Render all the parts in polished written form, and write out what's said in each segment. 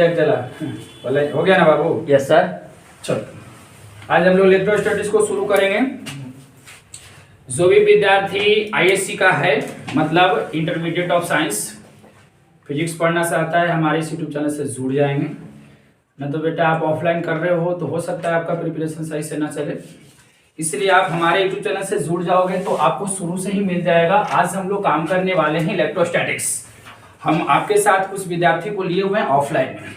चला बोले हो गया ना बाबू? Yes sir. चलो आज हम लोग इलेक्ट्रोस्टैटिक्स को शुरू करेंगे। जो भी विद्यार्थी आईएससी का है मतलब इंटरमीडिएट ऑफ साइंस फिजिक्स पढ़ना चाहता है हमारे इस यूट्यूब चैनल से जुड़ जाएंगे। न तो बेटा आप ऑफलाइन कर रहे हो तो हो सकता है आपका प्रिपरेशन सही से ना चले, इसलिए आप हमारे यूट्यूब चैनल से जुड़ जाओगे तो आपको शुरू से ही मिल जाएगा। आज हम लोग काम करने वाले हैं इलेक्ट्रोस्टैटिक्स। हम आपके साथ कुछ विद्यार्थी को लिए हुए हैं ऑफलाइन में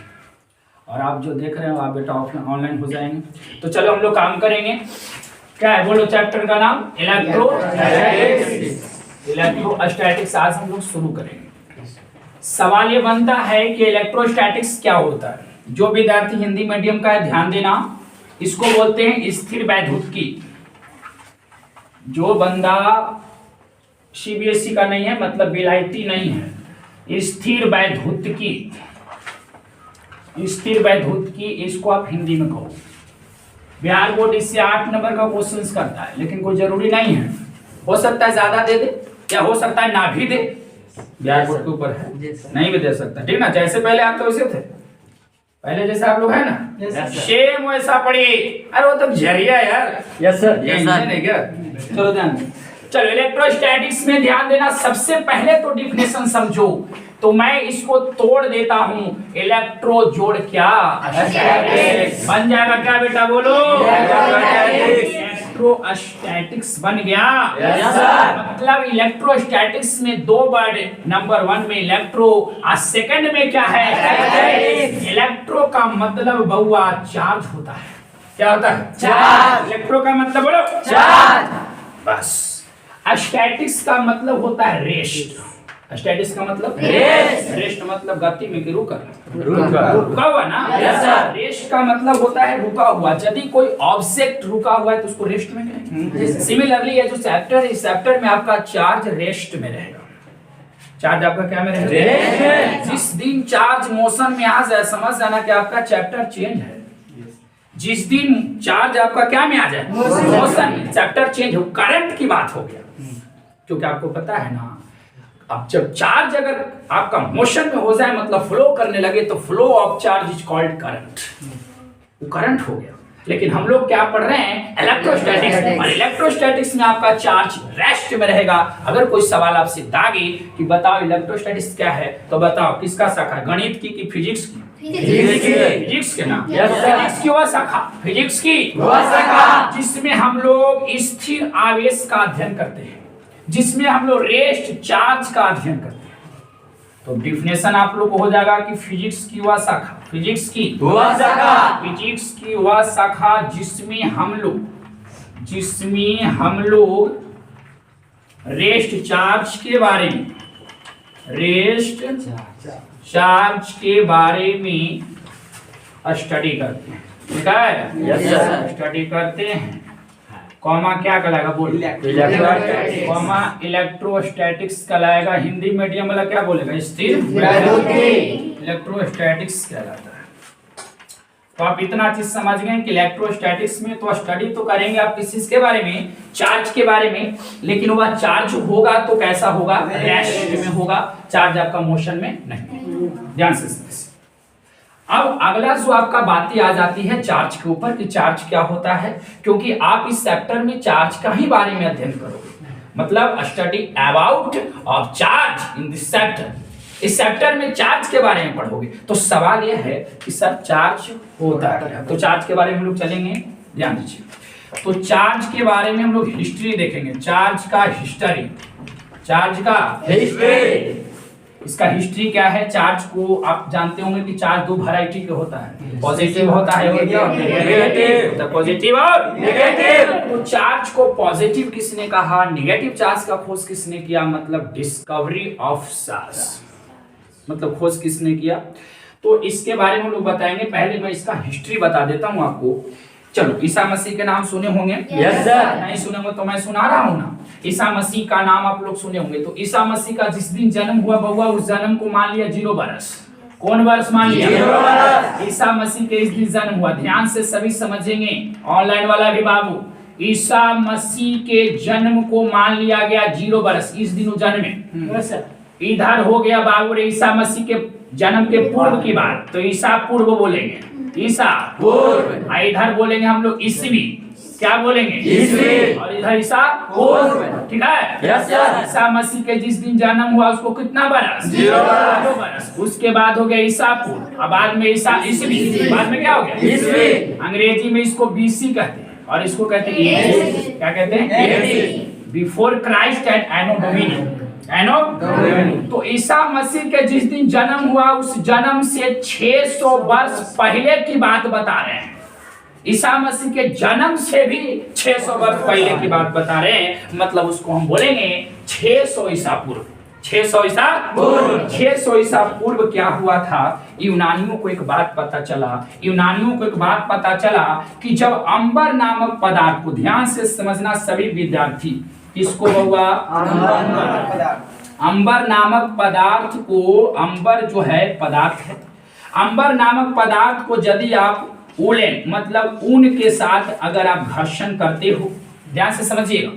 और आप जो देख रहे हो आप बेटा ऑफलाइन ऑनलाइन हो जाएंगे। तो चलो हम लोग काम करेंगे। क्या है बोलो चैप्टर का नाम? इलेक्ट्रोस्टैटिक्स। इलेक्ट्रोस्टैटिक्स आज हम लोग शुरू करेंगे। सवाल ये बनता है कि इलेक्ट्रोस्टैटिक्स क्या होता है। जो विद्यार्थी हिंदी मीडियम का है ध्यान देना, इसको बोलते हैं स्थिर वैद्युतिकी। जो बंदा सीबीएसई का नहीं है मतलब बीआईटी नहीं है, स्थिर वैद्युतिकी, स्थिर वैद्युतिकी इसको आप हिंदी में कहो। बिहार बोर्ड इससे 8 नंबर का क्वेश्चन करता है, लेकिन कोई जरूरी नहीं है। हो सकता है ज्यादा दे दे या हो सकता है ना भी दे, बिहार बोर्ड के ऊपर है, नहीं भी दे सकता। ठीक ना? जैसे पहले आप तो वैसे थे, पहले जैसे आप लोग है ना सेम वैसा पढ़िए। अरे वो तो झरिया यार। Yes sir. नहीं क्या? चलो ध्यान। चलो इलेक्ट्रोस्टैटिक्स में ध्यान देना। सबसे पहले तो डिफिनेशन समझो, तो मैं इसको तोड़ देता हूं। इलेक्ट्रो जोड़ क्या बन जाएगा? क्या बेटा बोलो? इलेक्ट्रोस्टैटिक्स बन गया। मतलब इलेक्ट्रोस्टैटिक्स में दो वर्ड, नंबर 1 में इलेक्ट्रो और सेकंड में क्या है? इलेक्ट्रो का मतलब बउआ चार्ज होता है। क्या होता है? चार्ज। इलेक्ट्रो का मतलब बोलो चार्ज। बस। स्टैटिक्स का मतलब होता है रेस्ट। स्टैटिक्स का मतलब रेस्ट। रेस्ट मतलब गति में रुका हुआ ना। रेस्ट का मतलब होता है रुका हुआ। यदि कोई ऑब्जेक्ट रुका हुआ है तो उसको रेस्ट में कहेंगे। सिमिलरली ये जो चैप्टर है, इस चैप्टर में आपका चार्ज रेस्ट में रहेगा। चार्ज आपका क्या में रहेगा? जिस दिन चार्ज मोशन में आ जाए समझ जाना कि आपका चैप्टर चेंज है। जिस दिन चार्ज आपका क्या में आ जाए? मोशन में, चैप्टर चेंज हो। करंट की बात हो गया, क्योंकि आपको पता है ना, अब जब चार्ज अगर आपका मोशन में हो जाए मतलब फ्लो करने लगे तो flow of charge is called current. वो करंट हो गया। लेकिन हम लोग क्या पढ़ रहे हैं? इलेक्ट्रोस्टैटिक्स। और इलेक्ट्रोस्टैटिक्स में आपका चार्ज रेस्ट में रहेगा। अगर कोई सवाल आपसे दागे कि बताओ इलेक्ट्रोस्टैटिक्स क्या है, तो बताओ किसका शाखा? गणित की कि फिजिक्स की? फिजिक्स के ना। फिजिक्स की वह शाखा, फिजिक्स की वह शाखा जिसमें हम लोग स्थिर आवेश का अध्ययन करते हैं, जिसमें हम लोग रेस्ट चार्ज का अध्ययन करते हैं। तो डिफिनेशन आप लोग को हो जाएगा कि फिजिक्स की वह शाखा, फिजिक्स की वह शाखा, फिजिक्स की वह शाखा जिसमें हम लोग रेस्ट चार्ज के बारे में, रेस्ट चार्ज के बारे में स्टडी करते हैं। ठीक है? Yes sir. स्टडी करते हैं। कॉमा क्या कहलाएगा? बोल। कॉमा इलेक्ट्रोस्टैटिक्स कहलाएगा। हिंदी मीडियम वाला क्या बोलेगा? स्थिर वैद्युतिकी। इलेक्ट्रोस्टैटिक्स कहलाता है। तो आप इतना चीज समझ गए कि इलेक्ट्रोस्टैटिक्स में तो स्टडी तो करेंगे आप किस चीज के बारे में? चार्ज के बारे में। लेकिन वह चार्ज होगा तो कैसा होगा? रेस्ट में होगा। चार्ज आपका मोशन में नहीं। ध्यान से। अब अगला जो आपका बातें आ जाती है चार्ज के ऊपर कि चार्ज क्या होता है, क्योंकि आप इस चैप्टर में चार्ज का ही बारे में अध्ययन करोगे। मतलब study about of charge in this chapter. इस चैप्टर में चार्ज के बारे में पढ़ोगे। तो सवाल यह है कि सर चार्ज होता है, तो चार्ज के बारे में हम लोग चलेंगे। ध्यान दीजिए। तो चार्ज के बारे में हम लोग हिस्ट्री देखेंगे। चार्ज का हिस्ट्री, चार्ज का हिस्ट्री। इसका हिस्ट्री क्या है? चार्ज को आप जानते होंगे कि चार्ज दो वैरायटी के होता है, पॉजिटिव होता है और नेगेटिव। पॉजिटिव और नेगेटिव। तो चार्ज को पॉजिटिव किसने कहा? नेगेटिव चार्ज का खोज किसने किया? मतलब डिस्कवरी ऑफ चार्ज, मतलब खोज किसने किया? तो इसके बारे में हम लोग बताएंगे। पहले मैं इसका हिस्ट्री बता देता हूं आपको। चलो, ईसा मसीह के नाम सुने होंगे? Yes sir. नहीं सुने होंगे तो मैं सुना रहा हूं ना। ईसा मसीह का नाम आप लोग सुने होंगे। तो ईसा मसीह का जिस दिन जन्म हुआ बउआ, उस जन्म को मान लिया 0 बरस। कौन वर्ष मान लिया? 0 बरस। ईसा मसीह के इस दिन जन्म हुआ। ध्यान से सभी समझेंगे, ऑनलाइन वाला भी बाबू। ईसा मसीह के जन्म को मान लिया गया 0 बरस। इस दिन जन्मे। इधर हो गया बाबू रे ईसा मसीह के जन्म के पूर्व की बात, तो ईसा पूर्व बोलेंगे, ईसा पूर्व। इधर बोलेंगे हम लोग ईसवी, क्या बोलेंगे? ईसवी। और इधर ईसा पूर्व, ठीक है? Yes sir. ईसा मसीह के जिस दिन जन्म हुआ उसको कितना बरस? 0 बरस। उसके बाद हो गया ईसा पूर्व, अब बाद में ईसा ईसवी, बाद में क्या हो गया? ईसवी। अंग्रेजी में इसको बीसी कहते हैं और इसको कहते हैं एडी। क्या कहते हैं? AD, before Christ and anno domini. Anno domini. तो ईसा मसीह के जिस दिन जन्म हुआ उस जन्म से 600 वर्ष पहले की बात बता रहे हैं। ईसा मसीह के जन्म से भी 600 वर्ष पहले की बात बता रहे हैं, मतलब उसको हम बोलेंगे 600 ईसा पूर्व। 600 ईसा पूर्व। 600 ईसा पूर्व क्या हुआ था? यूनानियों को एक बात पता चला कि जब अंबर नामक पदार्थ को, ध्यान से समझना सभी विद्यार्थी, इसको हुआ अंबर नामक पदार्थ को, अंबर जो है पदार्थ है, अंबर नामक पदार्थ को यदि आप उलेन मतलब ऊन के साथ अगर आप घर्षण करते हो, ध्यान से समझिएगा,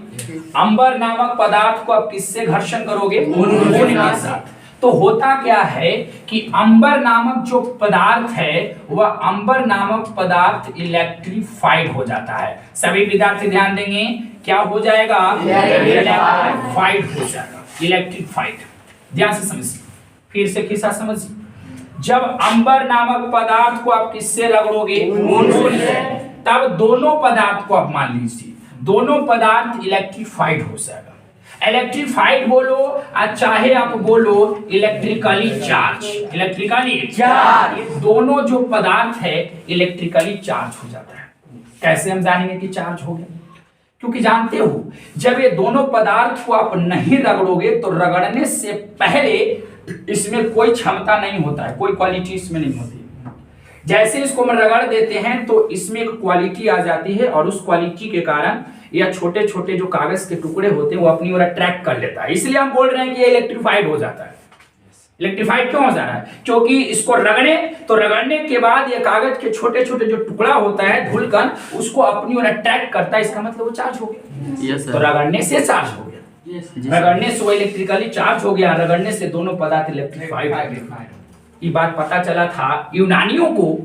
अंबर नामक पदार्थ को आप किससे घर्षण करोगे? ऊन के साथ। तो होता क्या है कि अंबर नामक जो पदार्थ है वह अंबर नामक पदार्थ इलेक्ट्रीफाइड हो जाता है। सभी विद्यार्थी ध्यान देंगे, क्या हो जाएगा? इलेक्ट्रीफाइड हो जाएगा, इलेक्ट्रीफाइड। ध्यान से समझिए, फिर से किस्सा समझिए। जब अंबर नामक पदार्थ को आप किससे रगड़ोगे? ऊन से। तब दोनों पदार्थ को आप मान लीजिए, दोनों पदार्थ इलेक्ट्रीफाइड हो जाएगा। इलेक्ट्रीफाइड बोलो चाहे आप बोलो इलेक्ट्रिकली चार्ज, इलेक्ट्रिकली चार्ज, ये दोनों जो पदार्थ है इलेक्ट्रिकली चार्ज हो जाता है। कैसे हम जानेंगे कि चार्ज हो गया? क्योंकि जानते हो जब ये दोनों पदार्थ को आप नहीं रगड़ोगे तो रगड़ने से पहले इसमें कोई क्षमता नहीं होता है, कोई क्वालिटी इसमें नहीं होती। जैसे इसको हम रगड़ देते हैं तो इसमें एक क्वालिटी आ जाती है और उस क्वालिटी के कारण या छोटे छोटे जो कागज के टुकड़े होते हैं वो अपनी ओर अट्रैक्ट कर लेता है। इसलिए हम बोल रहे हैं कि ये इलेक्ट्रीफाइड हो जाता है। इलेक्ट्रीफाइड क्यों हो जा रहा है? क्योंकि इसको रगड़ने के बाद ये कागज के छोटे छोटे जो टुकड़ा होता है धुलकन उसको अपनी ओर अट्रैक्ट करता है, इसका मतलब वो चार्ज हो गया। तो रगड़ने से चार्ज हो गया, रगड़ने से वो इलेक्ट्रिकली चार्ज हो गया, रगड़ने से दोनों पदार्थ इलेक्ट्रीफाइड हो गए। ये बात पता चला था यूनानियों को,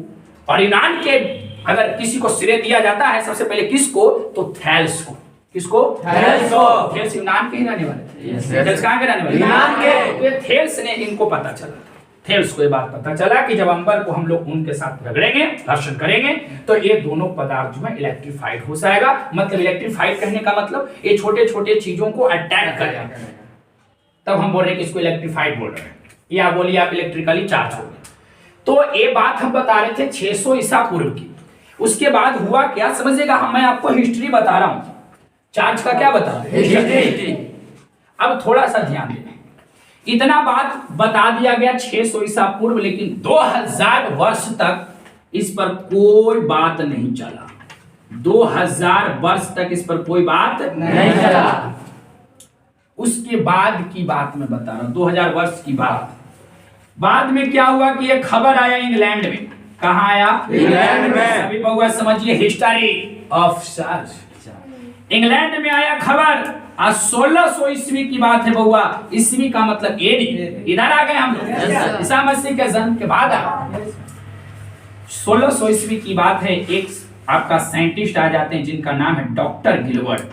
और यूनान के अगर किसी को श्रेय दिया जाता है सबसे पहले किसको? तो थेल्स को। किसको? थेल्स को। थेल्स यूनान के ही रहने वाले थे। थेल्स कहाँ के रहने वाले? यूनान के। तो थेल्स ने इनको पता चला, थेल्स को ये बात पता चला कि जब अंबर को हम लोग उनके साथ रगड़ेंगे, घर्षण करेंगे तो ये दोनों पदार्थ जो है इलेक्ट्रीफाइड हो जाएगा। मतलब इलेक्ट्रीफाइड कहने का मतलब ये छोटे छोटे चीजों को अटैक करेगा, तब हम बोल रहे हैं कि इसको इलेक्ट्रीफाइड बोल रहे हैं, या बोलिए आप इलेक्ट्रिकली चार्ज हो गए। तो ये बात हम बता रहे थे 600 ईसा पूर्व की। उसके बाद हुआ क्या समझिएगा, मैं आपको हिस्ट्री बता रहा हूं, चार्ज का क्या बता रहे हैं। अब थोड़ा सा ध्यान देना, इतना बात बता दिया गया 600 ईसा पूर्व, लेकिन 2000 वर्ष तक इस पर कोई बात नहीं चला। 2000 वर्ष तक इस पर कोई बात नहीं चला। उसके बाद की बात मैं बता रहा हूं, 2000 वर्ष की बात। बाद में क्या हुआ कि एक खबर आया इंग्लैंड में। कहाँ आया? इंग्लैंड में। सभी बहुआ समझिए, हिस्ट्री ऑफ चार्ज। इंग्लैंड में आया खबर, आज 1600 ईस्वी की बात है बहुआ। ईस्वी का मतलब एडी। इधर आ गए हम लोग, ईसा मसीह के जन्म के बाद 1600 ईस्वी की बात है। एक आपका साइंटिस्ट आ जाते हैं जिनका नाम है डॉक्टर गिलबर्ट।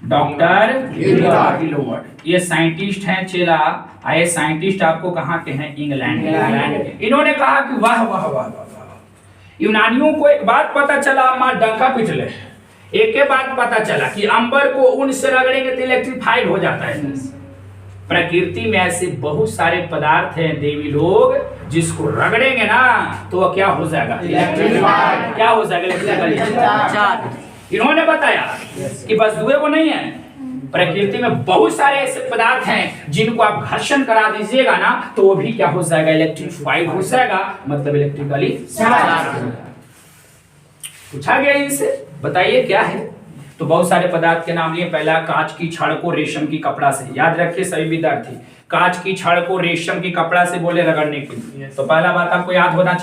डॉक्टर गिलबर्ट ये साइंटिस्ट हैं चेला। आए साइंटिस्ट आपको कहाँ के हैं? इंग्लैंड। इन्होंने कहा कि वाह वाह वाह वाह, यूनानियों को एक बात पता चला, मां डंका पिट ले। एक ही बात पता चला कि अंबर को ऊन से रगड़ेंगे तो इलेक्ट्रीफाइड हो जाता है। प्रकृति में ऐसे बहुत सारे पदार्थ हैं देवी लोग, जिसको रगड़ेंगे ना तो वह क्या हो जाएगा? इलेक्ट्रीफाइड। क्या हो जाएगा? इन्होंने बताया कि बस दुए वो नहीं है, प्रकृति में बहुत सारे ऐसे पदार्थ हैं जिनको आप घर्षण करा दीजिएगा ना तो वो भी क्या हो जाएगा? इलेक्ट्रीफाइड हो जाएगा, मतलब इलेक्ट्रिकली चार्ज। पूछा गया इनसे, बताइए क्या है? तो बहुत सारे पदार्थ के नाम लिए। पहला, कांच की छड़ को रेशम की कपड़ा से, याद रखिए सभी विद्यार्थी, कांच की छड़ को रेशम की कपड़ा से बोले रगड़ने के लिए। तो पहला बात आपको याद होना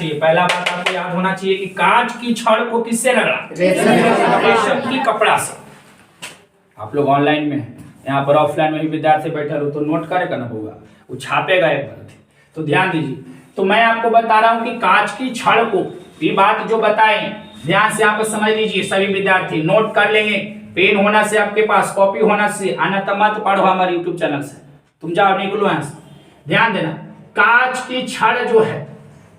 चाहिए, कि कांच की छड़ को किससे रगड़ा? रेशम की कपड़ा से। आप लोग ऑनलाइन में यहाँ पर ऑफलाइन में भी विद्यार्थी बैठे हो तो नोट करेगा ना होगा, वो छापेगा एक बार। तो ध्यान दीजिए, तो मैं आपको बता रहा हूं कि कांच की छड़ को, ये बात जो बताएं ध्यान से आप समझ लीजिए सभी विद्यार्थी, नोट कर लेंगे। पेन होना से आपके पास, कॉपी होना से, आना तो मत पढ़ो हमारे यूट्यूब चैनल से, तुम जाओ निकलो यहाँ से। ध्यान देना, कांच की छड़ जो है,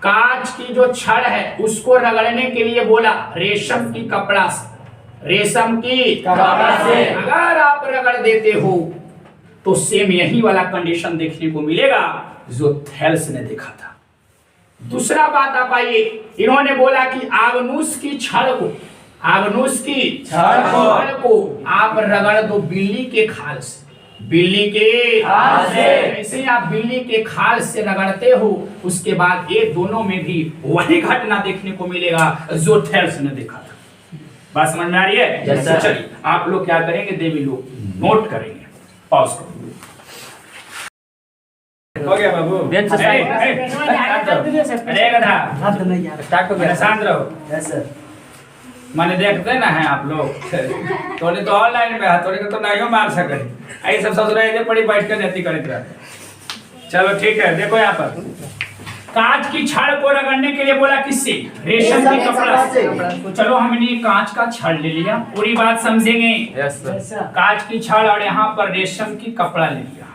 कांच की जो छड़ है उसको रगड़ने के लिए बोला रेशम की कपड़ा से, रेशम की कपड़ा से अगर आप रगड़ देते हो तो सेम यही वाला कंडीशन देखने को मिलेगा जो थेल्स ने देखा था। दूसरा बात आप आइए, इन्होंने बोला कि आगनूस की छड़ को, आगनूस की छड़ को आप रगड़ दो बिल्ली के खाल से, बिल्ली के खाल से, ऐसे आप बिल्ली के खाल से रगड़ते हो, उसके बाद ये दोनों में भी वही घटना देखने को मिलेगा जो थेल्स ने देखा था। बात समझ में आ रही है? चलिए आप लोग क्या करेंगे, देवी लोग नोट करेंगे, पॉज करो। हो गया बाबू, शांत रहो। माने देखते ना है आप लोग, तोने तो ऑनलाइन में है, तोने तो नहीं मार सके, ऐसे सब सोच रहे थे पड़ी बैठ कर जाती करते रहते। चलो ठीक है, देखो यहाँ पर कांच की छड़ को रगड़ने के लिए बोला किससे, रेशम की कपड़ा से। तो चलो हमने कांच का छड़ ले लिया, पूरी बात समझेंगे। कांच की छड़ और यहाँ पर रेशम की कपड़ा ले लिया।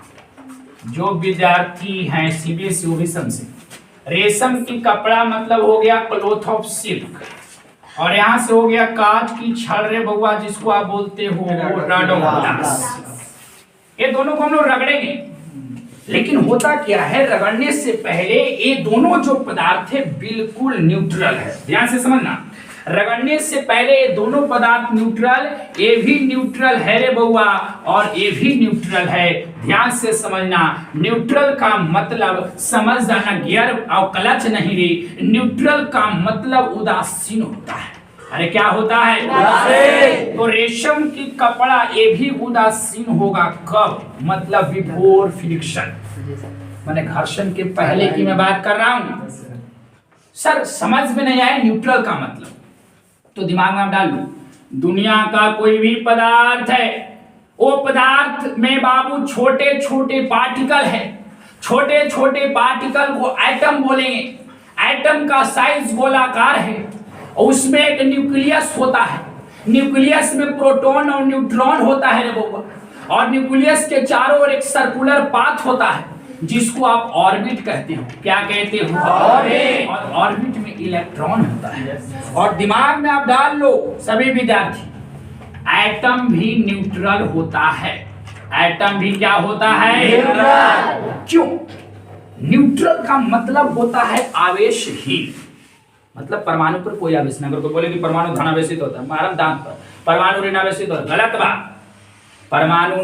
जो विद्यार्थी हैं सीबीएसई वो भी समझे, रेशम की कपड़ा मतलब हो गया क्लॉथ ऑफ सिल्क, और यहाँ से हो गया कांच की छड़ रे बउआ जिसको आप बोलते हो रॉड ऑफ ग्लास। ये दोनों को हम लोग रगड़ेंगे, लेकिन होता क्या है, रगड़ने से पहले ये दोनों जो पदार्थ है बिल्कुल न्यूट्रल है। ध्यान से समझना, रगड़ने से पहले ये दोनों पदार्थ न्यूट्रल, ये भी न्यूट्रल है रे बउआ और ये भी न्यूट्रल है। ध्यान से समझना, न्यूट्रल का मतलब समझ जाना, गियर और क्लच नहीं रे, न्यूट्रल का मतलब उदासीन होता है। अरे क्या होता है? तो रेशम की कपड़ा ये भी उदासीन होगा, कब? मतलब बिफोर फ्रिक्शन, माने घर्षण के पहले की मैं बात कर रहा हूं। सर समझ में नहीं आया न्यूट्रल का मतलब, तो दिमाग में आप डाल लो, दुनिया का कोई भी पदार्थ है, वो पदार्थ में बाबू छोटे छोटे पार्टिकल है, छोटे छोटे पार्टिकल को एटम बोलेंगे। एटम का साइज गोलाकार है, उसमें एक न्यूक्लियस होता है, न्यूक्लियस में प्रोटॉन और न्यूट्रॉन होता है रे बउआ, और न्यूक्लियस के चारों ओर एक सर्कुलर पाथ होता है जिसको आप ऑर्बिट कहते हो। क्या कहते हो? ऑर्बिट। और ऑर्बिट में इलेक्ट्रॉन होता है। और दिमाग में आप डाल लो सभी विद्यार्थी, एटम भी न्यूट्रल होता है। एटम भी क्या होता है? न्यूट्रल। क्यों? न्यूट्रल का मतलब होता है आवेशहीन, मतलब परमाणु पर कोई आवेश नहीं। अगर कोई बोले कि परमाणु धनावेशित होता है, मारम दांत पर, परमाणु ऋणावेशित होता है, गलत बात। परमाणु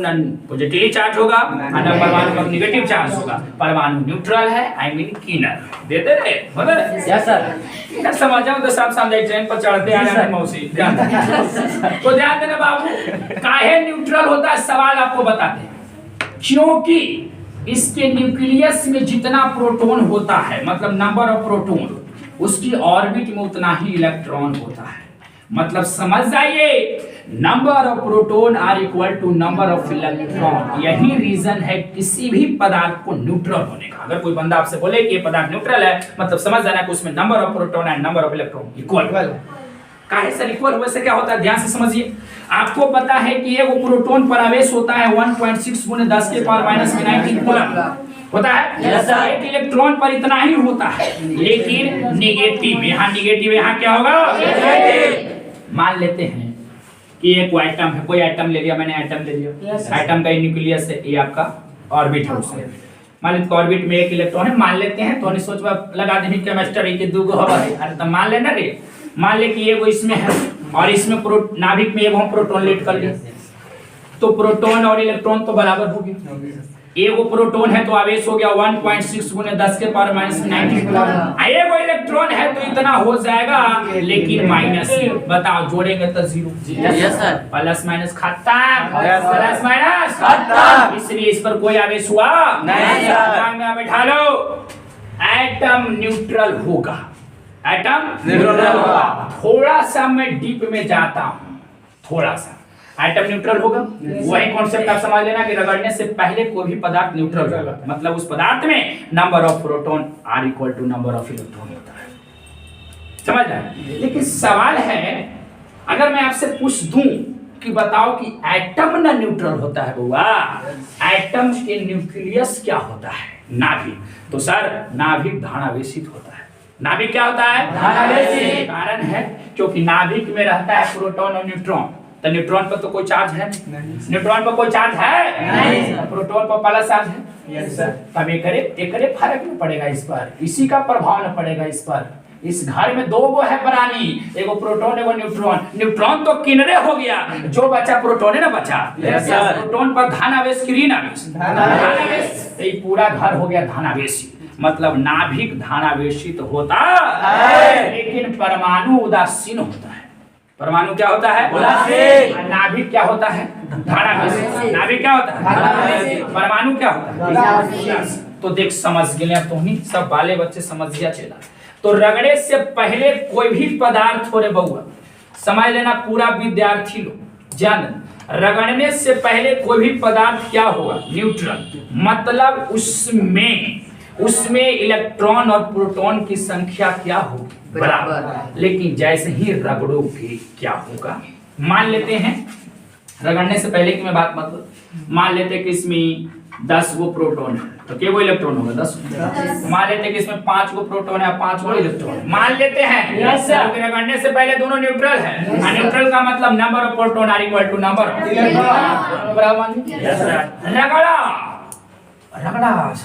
पॉजिटिवली चार्ज होगा और परमाणु नेगेटिव चार्ज होगा। परमाणु न्यूट्रल है, आई मीन किनर। देते रहे मतलब यस सर, समझ जाओ तो सब समझे, ट्रेन पर चढ़ते आ जाते मौसी। तो ध्यान देना बाबू, काहे न्यूट्रल होता है सवाल आपको बताते हैं। क्योंकि इसके न्यूक्लियस में जितना प्रोटॉन होता है, मतलब नंबर ऑफ प्रोटॉन, उसकी ऑर्बिट में उतना ही इलेक्ट्रॉन होता है। मतलब समझ जाइए, number of proton are equal to number of electron. यही रीजन है किसी भी पदार्थ को न्यूट्रल होने का। अगर कोई बंदा आपसे बोले कि ये पदार्थ न्यूट्रल है, मतलब समझ जाना कि उसमें number of proton and number of electron equal. काहे सर इक्वल हुए से क्या होता है? ध्यान से समझिए। आपको पता है कि ये वो प्रोटॉन पर आवेश होता है 1.6 × 10 के पावर -19 कूलम होता है। yes, एक इलेक्ट्रॉन पर इतना ही होता है, लेकिन निगेटिव, यहाँ निगेटिव, यहाँ क्या होगा? मान लेते हैं कि एक एटम है, कोई एटम ले लिया मैंने, एटम ले लिया, एटम का न्यूक्लियस है, ये आपका ऑर्बिट है उसमें। मान लेते ऑर्बिट में एक इलेक्ट्रॉन है, मान लेते हैं, तो नहीं सोचवा लगा दे केमिस्ट्री के दो गो हवा है। अरे तो मान लेना रे, मान ले कि ये वो इसमें है और इसमें नाभिक में एक प्रोटॉन लेट कर लिया, तो प्रोटॉन और इलेक्ट्रॉन तो बराबर हो गया। एक वो प्रोटॉन है तो आवेश हो गया 1.6 × 10 के पावर -19 कूलम। एक वो इलेक्ट्रॉन है तो इतना हो जाएगा, लेकिन माइनस, बताओ जोड़ेंगे तो 0। यस सर, प्लस माइनस खत्म, प्लस माइनस खत्म, इसलिए इस पर कोई आवेश हुआ नहीं। दिमाग में बैठा लो, एटम न्यूट्रल होगा, एटम न्यूट्रल होगा। थोड़ा सा मैं डीप में जाता हूँ, थोड़ा सा एटम न्यूट्रल होगा। वही कॉन्सेप्ट आप समझ लेना कि रगड़ने से पहले कोई भी पदार्थ न्यूट्रल होगा, मतलब उस पदार्थ में number of proton are equal to number of electron होता है। समझ रहे? लेकिन सवाल है, अगर मैं आपसे पूछ दूं कि बताओ कि एटम ना न्यूट्रल होता है बउआ, एटम के न्यूक्लियस क्या होता है? नाभिक। तो सर नाभिक धनावेशित होता है। नाभिक क्या होता है? धनावेशित। कारण है क्योंकि नाभिक में रहता है प्रोटॉन और न्यूट्रॉन। तो न्यूट्रॉन पर तो कोई चार्ज है नहीं, न्यूट्रॉन पर कोई चार्ज है नहीं, प्रोटॉन पर प्लस चार्ज है। Yes sir. तब एकरे फर्क नहीं पड़ेगा इस पर, इसी का प्रभाव न पड़ेगा इस पर। इस घर में दो गो है प्राणी, एगो प्रोटॉन एगो न्यूट्रॉन। न्यूट्रॉन तो किनरे हो गया, जो बचा प्रोटॉन है ना बचा। yes, प्रोटॉन पर धनावेश की ऋण आवेश, तो ये पूरा घर हो गया धनावेशी। मतलब नाभिक धनावेशित होता है, लेकिन परमाणु उदासीन होता है। परमाणु क्या होता है? उदासीन। नाभिक क्या होता है? धनावेशी। नाभिक क्या होता है? परमाणु क्या होता है? तो देख समझ गए तुम्ही सब बाले बच्चे समझ गया चला। तो रगड़े से पहले कोई भी पदार्थ हो रे बउआ, समझ लेना पूरा विद्यार्थी लोग जान, रगड़ने से पहले कोई भी पदार्थ क्या होगा? न्यूट्रल। मतलब उसमें इलेक्ट्रॉन और प्रोटॉन की संख्या क्या होगी? बराबर। लेकिन जैसे ही रगड़ोगे क्या होगा? मान लेते हैं रगड़ने से पहले की मैं बात मतलब, मान लेते हैं कि इसमें 10 गो प्रोटॉन है तो क्या वो इलेक्ट्रॉन होगा? 10। मान लेते हैं कि इसमें 5 गो प्रोटॉन है, 5 गो इलेक्ट्रॉन मान लेते हैं। Yes sir. रगड़ने से पहले दोनों न्यूट्रल है। न्यूट्रल का मतलब number of proton are equal to number of electron. बराबर। Yes sir. रगड़ा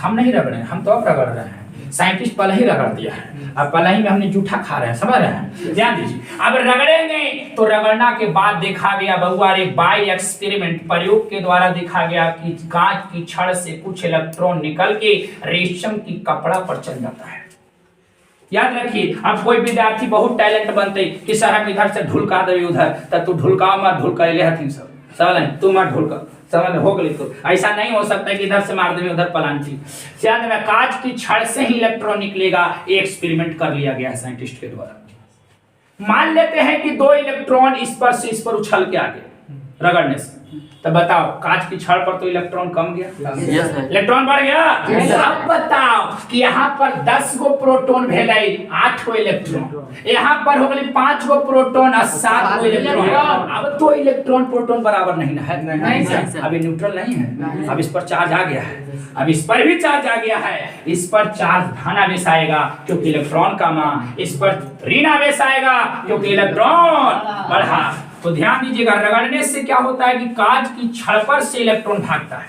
हम नहीं रगड़े, हम तो अब रगड़ रहे हैं। साइंटिस्ट पहले ही रगड़ दिया है, अब पहले ही में हमने जूठा खा रहे हैं, समझ रहे हैं? ध्यान दीजिए। अब रगड़ेंगे तो रगड़ना के बाद देखा गया बउआ, एक बाय एक्सपेरिमेंट प्रयोग के द्वारा देखा गया कि कांच की छड़ से कुछ इलेक्ट्रॉन निकल के रेशम की कपड़ा पर चल जाता है। याद रखिए, अब कोई विद्यार्थी बहुत टैलेंट बनते कि सर हम इधर से ढुलका दे उधर, तब तू ढुलका मत ढुलकाइले हथिन सब समझ नहीं, तू मत ढुलका समझ हो गई। तो ऐसा नहीं हो सकता कि इधर से मार दे उधर पलांटी। शायद में कांच की छड़ से ही इलेक्ट्रॉन निकलेगा, एक एक्सपेरिमेंट कर लिया गया है साइंटिस्ट के द्वारा। मान लेते हैं कि 2 इलेक्ट्रॉन इस पर उछल के आ गए रगड़ने से, तो बताओ कांच की छड़ पर तो इलेक्ट्रॉन कम गया, इलेक्ट्रॉन बढ़ गया। अब बताओ कि यहाँ पर 10 गो प्रोटॉन भेले 8 गो इलेक्ट्रॉन, यहाँ पर हो गए 5 गो प्रोटॉन और 7 गो इलेक्ट्रॉन। अब तो इलेक्ट्रॉन प्रोटॉन बराबर नहीं है, नहीं अभी न्यूट्रल नहीं है। अब इस पर चार्ज आ गया है, अब इस पर भी चार्ज आ गया है। इस पर चार्ज धनावेश आएगा क्योंकि इलेक्ट्रॉन कमा, इस पर ऋण आवेश आएगा क्योंकि इलेक्ट्रॉन बढ़ा। तो ध्यान दीजिएगा, रगड़ने से क्या होता है कि कांच की छड़ पर से इलेक्ट्रॉन भागता है,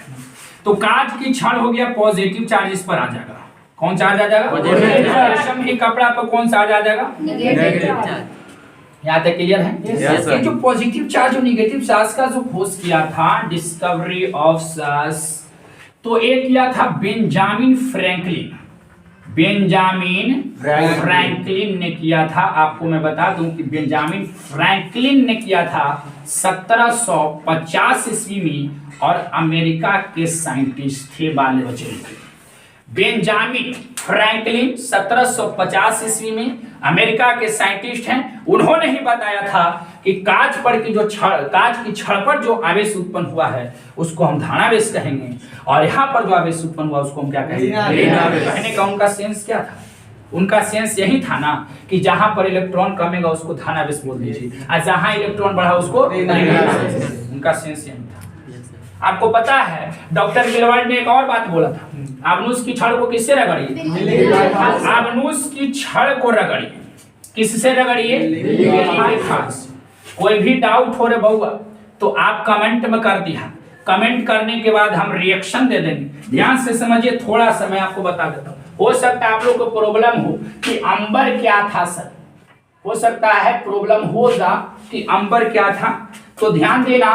तो कांच की छड़ हो गया पॉजिटिव चार्ज, इस पर आ जाएगा। कौन चार्ज आ जाएगा? रेशम के कपड़ा पर कौन चार्ज आ जाएगा? Negative charge. यहाँ तक क्लियर है? ये जो पॉजिटिव चार्ज और नेगेटिव चार्ज का जो खोज किया था, डिस्कवरी ऑफ चार्ज, तो एक किया था बेंजामिन फ्रैंकलिन। बेंजामिन फ्रैंकलिन ने किया था। आपको मैं बता दूं कि बेंजामिन फ्रैंकलिन ने किया था 1750 ईस्वी में, और अमेरिका के साइंटिस्ट थे बाले बच्चे। बेंजामिन फ्रैंकलिन 1750 ईस्वी में अमेरिका के साइंटिस्ट हैं। उन्होंने ही बताया था कि कांच पर की जो कांच की छड़ पर जो आवेश उत्पन्न हुआ है उसको हम धनावेश कहेंगे, और यहाँ पर जो आवेश उत्पन्न हुआ उसको हम क्या कहेंगे? कहने का उनका सेंस क्या था? उनका सेंस यही था ना कि जहां पर इलेक्ट्रॉन कमेगा उसको धनावेश बोल दीजिए, और जहां इलेक्ट्रॉन बढ़ा उसको उनका सेंस यही था। आपको पता है डॉक्टर गिलबर्ट ने एक और बात बोला था, आबनूस की छड़ को किससे रगड़िए? आबनूस की छड़ को रगड़िए। किससे रगड़िए? कोई भी डाउट हो रे बउआ तो आप कमेंट में कर दिया, कमेंट करने के बाद हम रिएक्शन दे देंगे। ध्यान से समझिए, थोड़ा सा मैं आपको बता देता हूँ। हो सकता है आप लोग को प्रॉब्लम हो कि अंबर क्या था सर, हो सकता है प्रॉब्लम हो जा कि अंबर क्या था। तो ध्यान देना,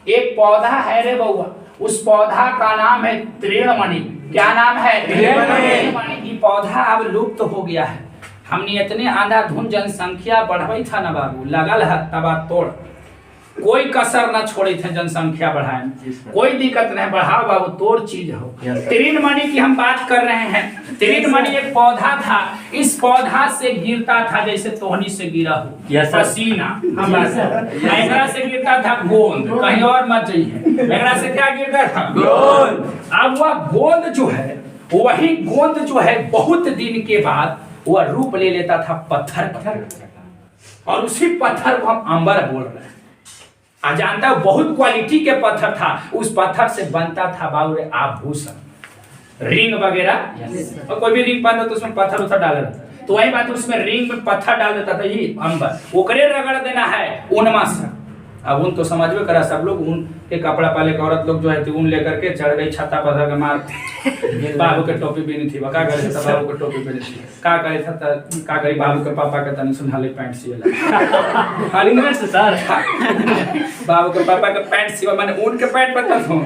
एक पौधा है रे बउआ, उस पौधा का नाम है तृणमणि। क्या नाम है? तृणमणि। ये पौधा अब लुप्त हो गया है। हमने इतने अंधाधुंध जनसंख्या बढ़ाई था ना बाबू, लगल है तबा तोड़। कोई कसर ना छोड़े थे जनसंख्या बढ़ाए, कोई दिक्कत नहीं, बढ़ाओ बाबू, तोड़ चीज हो। त्रिनमणि की हम बात कर रहे हैं। त्रिनमणि एक पौधा था, इस पौधा से गिरता था जैसे तोहनी से गिरा हो पसीना, मेघरा से गिरता था गोंद, कहीं और मत जाइए, मेघरा से क्या गिरता था? गोंद। अब वह गोंद जो है, वही गोंद जो है बहुत दिन के बाद वह रूप ले लेता था पत्थर का, और उसी पत्थर को हम अंबर बोल रहे हैं। आज जानता है बहुत क्वालिटी के पत्थर था, उस पत्थर से बनता था बाबू आभूषण, रिंग वगैरह, और कोई भी रिंग बनता तो उसमें पत्थर उथर डाल देता, तो वही बात उसमें रिंग में पत्थर डाल देता था, ये अंबर, ओकरे रगड़ देना है ऊनमा से। अब ऊन तो समझ में करा सब लोग, ऊन के कपड़ा पाले के औरत लोग जो है ऊन लेकर के चढ़ गई छत्ता पत्थर के मार, बाबू के टोपी पहनी थी, का करे था बाबू के टोपी पहनी थी, का करे था का करी बाबू के पापा के तनी सुनहाले पैंट सिएला खाली नहीं से सर, बाबू के पापा के पैंट सिवा माने ऊन के पैंट पता हूं,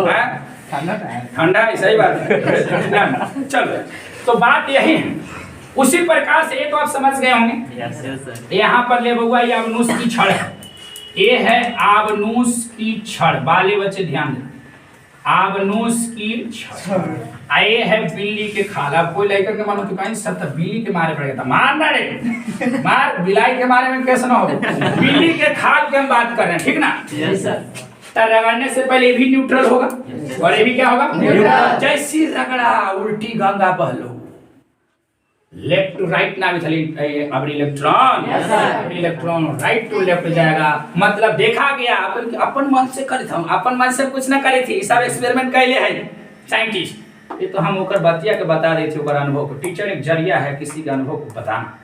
हैं ठंडा है, सही बात है। चलो तो बात यही है, उसी प्रकार से ये तो आप समझ गए होंगे। यहाँ पर ले बउआ ये अवनुष की छड़ है, ये है आवनूस की छड़, बाले बच्चे ध्यान दें, आवनूस की छड़। ये है बिल्ली के खाल। अब कोई लेकर के मानो कि भाई सब तो बिल्ली के मारे पड़ेगा, मार ना रे, मार बिलाई के मारे में कैसे ना हो, बिल्ली के खाल की हम बात कर रहे हैं, ठीक ना? Yes sir. रगड़ने से पहले ये भी न्यूट्रल होगा और ये भी क्या होगा? जैसी रगड़ा उल्टी गंगा बहलो, लेफ्ट टू राइट ना भी अब electron electron right to left जाएगा, मतलब देखा गया अपन मन से करे थे, अपन मन से कुछ ना करे थी, सब एक्सपेरिमेंट कैले है साइंटिस्ट। ये तो हम ओकर बतिया के बता रहे थे, ओकर अनुभव को, टीचर एक जरिया है किसी के अनुभव को बताना,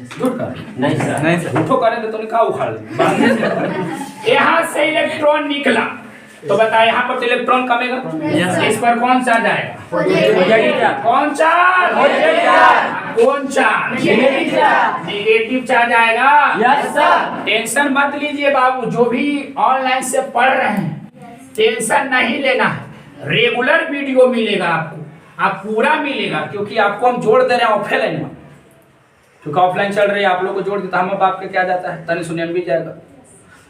झूठ कर नहीं सर, नहीं सर, झूठो करे तो का उखाड़ ले। यहाँ से इलेक्ट्रॉन निकला तो बता, यहाँ पर तो इलेक्ट्रॉन कमेगा, इस पर कौन सा जाएगा? कौन सा? कौन चार्ज? नेगेटिव चार्ज आएगा। Yes sir. टेंशन मत लीजिए बाबू, जो भी ऑनलाइन से पढ़ रहे हैं टेंशन नहीं लेना है, रेगुलर वीडियो मिलेगा आपको, आप पूरा मिलेगा, क्योंकि आपको हम जोड़ दे रहे हैं ऑफलाइन में, क्योंकि ऑफलाइन चल रही है, आप लोग को जोड़ देता, हम बाप के क्या जाता है, तनी सुनिए भी जाएगा।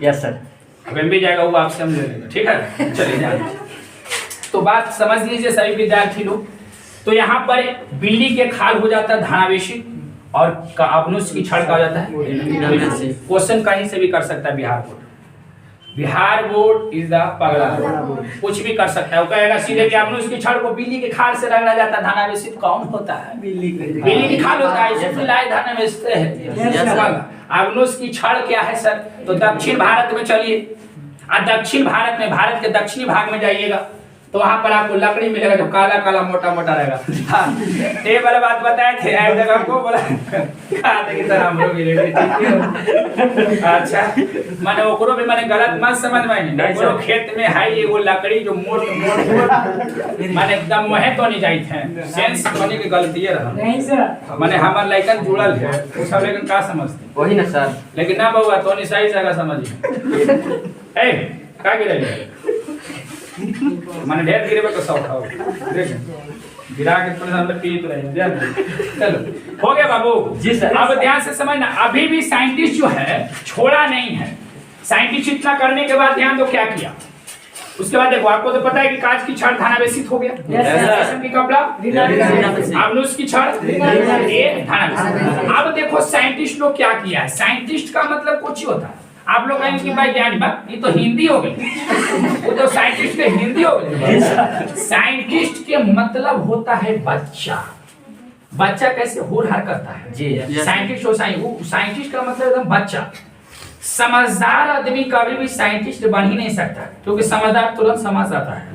यस सर, अब भी जाएगा, वो आपसे हम ले लेंगे, ठीक है? चलिए जाए, तो बात समझ लीजिए सभी विद्यार्थी लोग। तो यहाँ पर बिल्ली के खाल हो जाता है धनावेशी, और अवनुष की छड़ का हो जाता है। क्वेश्चन कहीं से भी कर सकता है Bihar board, Bihar board is the पगला बोर्ड, कुछ भी कर सकता है। वो कहेगा सीधे कि अवनुष की छड़ को बिल्ली के खाल से रगड़ा जाता है, धनावेशी कौन होता है? बिल्ली की खाल होता है, इससे लाए धनावेशी है। अवनुष की छड़ क्या है सर? तो दक्षिण भारत में चलिए, दक्षिण भारत में, भारत के दक्षिणी भाग में जाइएगा तो वहां पर आपको लकड़ी मिलेगा जो काला काला मोटा मोटा रहेगा। हाँ, ये वाला बात बताए थे, एक जगह को बोला कि सर हम लोग अच्छा, माने ओकरो भी माने गलत मत समझ में, ओकरो खेत में है ये वो लकड़ी जो मोट मोट माने एकदम वहे तो नहीं जाई थे, सेंस बने के गलती है रहा नहीं सर, माने हमार लाइकन जुड़ल है, वो सब लेकिन का समझते वही ना सर, लेकिन ना बउआ तो नहीं सही जगह समझिए। ए का गिरे माने ढेर गिरे तो सब खाओ, देख गिरा के थोड़ा अंदर पीत रहे ध्यान। चलो हो गया बाबू जी सर। अब ध्यान से समझना, अभी भी साइंटिस्ट जो है छोड़ा नहीं है, साइंटिस्ट इतना करने के बाद ध्यान दो क्या किया, उसके बाद देखो आपको तो पता है कि कांच की छड़ धनावेशित हो गया, की कपड़ा अवनुष की छड़ ये धनावेशित। अब देखो साइंटिस्ट लोग क्या किया है, साइंटिस्ट का मतलब कुछ ही होता है, आप लोग कहेंगे कि भाई ज्ञानी बात ये तो हिंदी हो गई, वो तो साइंटिस्ट के हिंदी हो गई। साइंटिस्ट के मतलब होता है बच्चा, बच्चा कैसे होनहार करता है जी, साइंटिस्ट हो, साइंटिस्ट का मतलब एकदम बच्चा। समझदार आदमी कभी भी साइंटिस्ट बन ही नहीं सकता, क्योंकि समझदार तुरंत समझ आता है।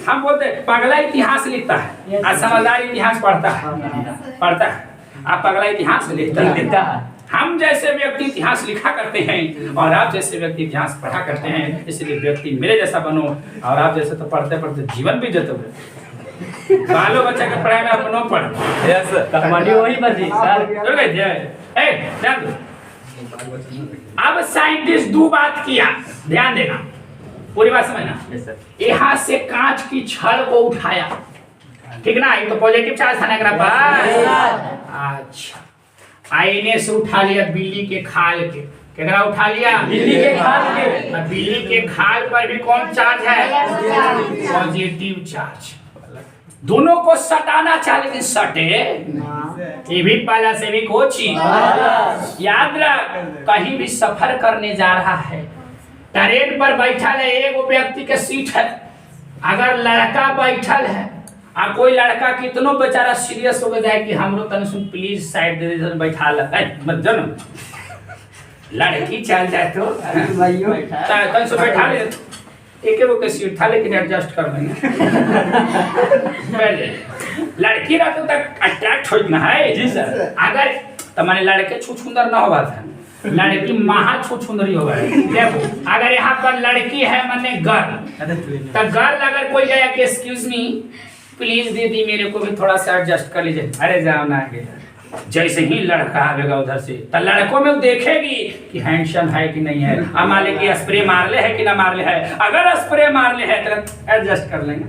हम बोलते हैं पगला इतिहास लिखता है और समझदार इतिहास पढ़ता है। आप पगला इतिहास लिखता है, हम जैसे व्यक्ति इतिहास लिखा करते हैं और आप जैसे व्यक्ति इतिहास पढ़ा करते हैं, इसलिए व्यक्ति मेरे जैसा बनो, और आप जैसे तो पढ़ते पढ़ते जीवन भी जतो बालो बच्चा के पढ़ाई में अपनो पढ़ वही बची सर। अब साइंटिस्ट दो बात किया, ध्यान देना, पूरी बात समझना। यहाँ से कांच की छड़ को उठाया, ठीक ना, ये तो पॉजिटिव चार्ज था ना। अच्छा, आईने से उठा लिया बिल्ली के खाल के, केकरा उठा लिया? बिल्ली के खाल के। और बिल्ली के खाल पर भी कौन चार्ज है? Positive charge. दोनों को सटाना चाहिए, लेकिन सटे ये भी पहला से भी कोची। याद रख, कहीं भी सफर करने जा रहा है, ट्रेन पर बैठा है, एक व्यक्ति के सीट है, अगर लड़का बैठल है आ कोई लड़का कितनो बेचारा सीरियस हो जाए कि हमरो तन सुन प्लीज साइड दे दे बैठा ल मत जन लड़की चल जाए तो भाइयों तन से बैठा ले, एक एगो के सीट था लेकिन एडजस्ट कर लेंगे। पहले लड़की रहते तक अट्रैक्ट हो ना है जी सर। अगर तो माने लड़के छुछुंदर ना होगा था, लड़की महा छुछुंदरी होगा। देखो अगर यहाँ पर लड़की है माने गर्ल, तो गर्ल अगर कोई गया कि एक्सक्यूज मी प्लीज दीदी मेरे को भी थोड़ा सा एडजस्ट कर लीजिए, अरे जाओ ना आगे। जैसे ही लड़का आवेगा उधर से तो लड़कों में देखेगी कि हैंडसम है कि नहीं है, मान ले कि स्प्रे मार ले है कि ना मार ले है, अगर स्प्रे मार ले है तो एडजस्ट कर लेंगे।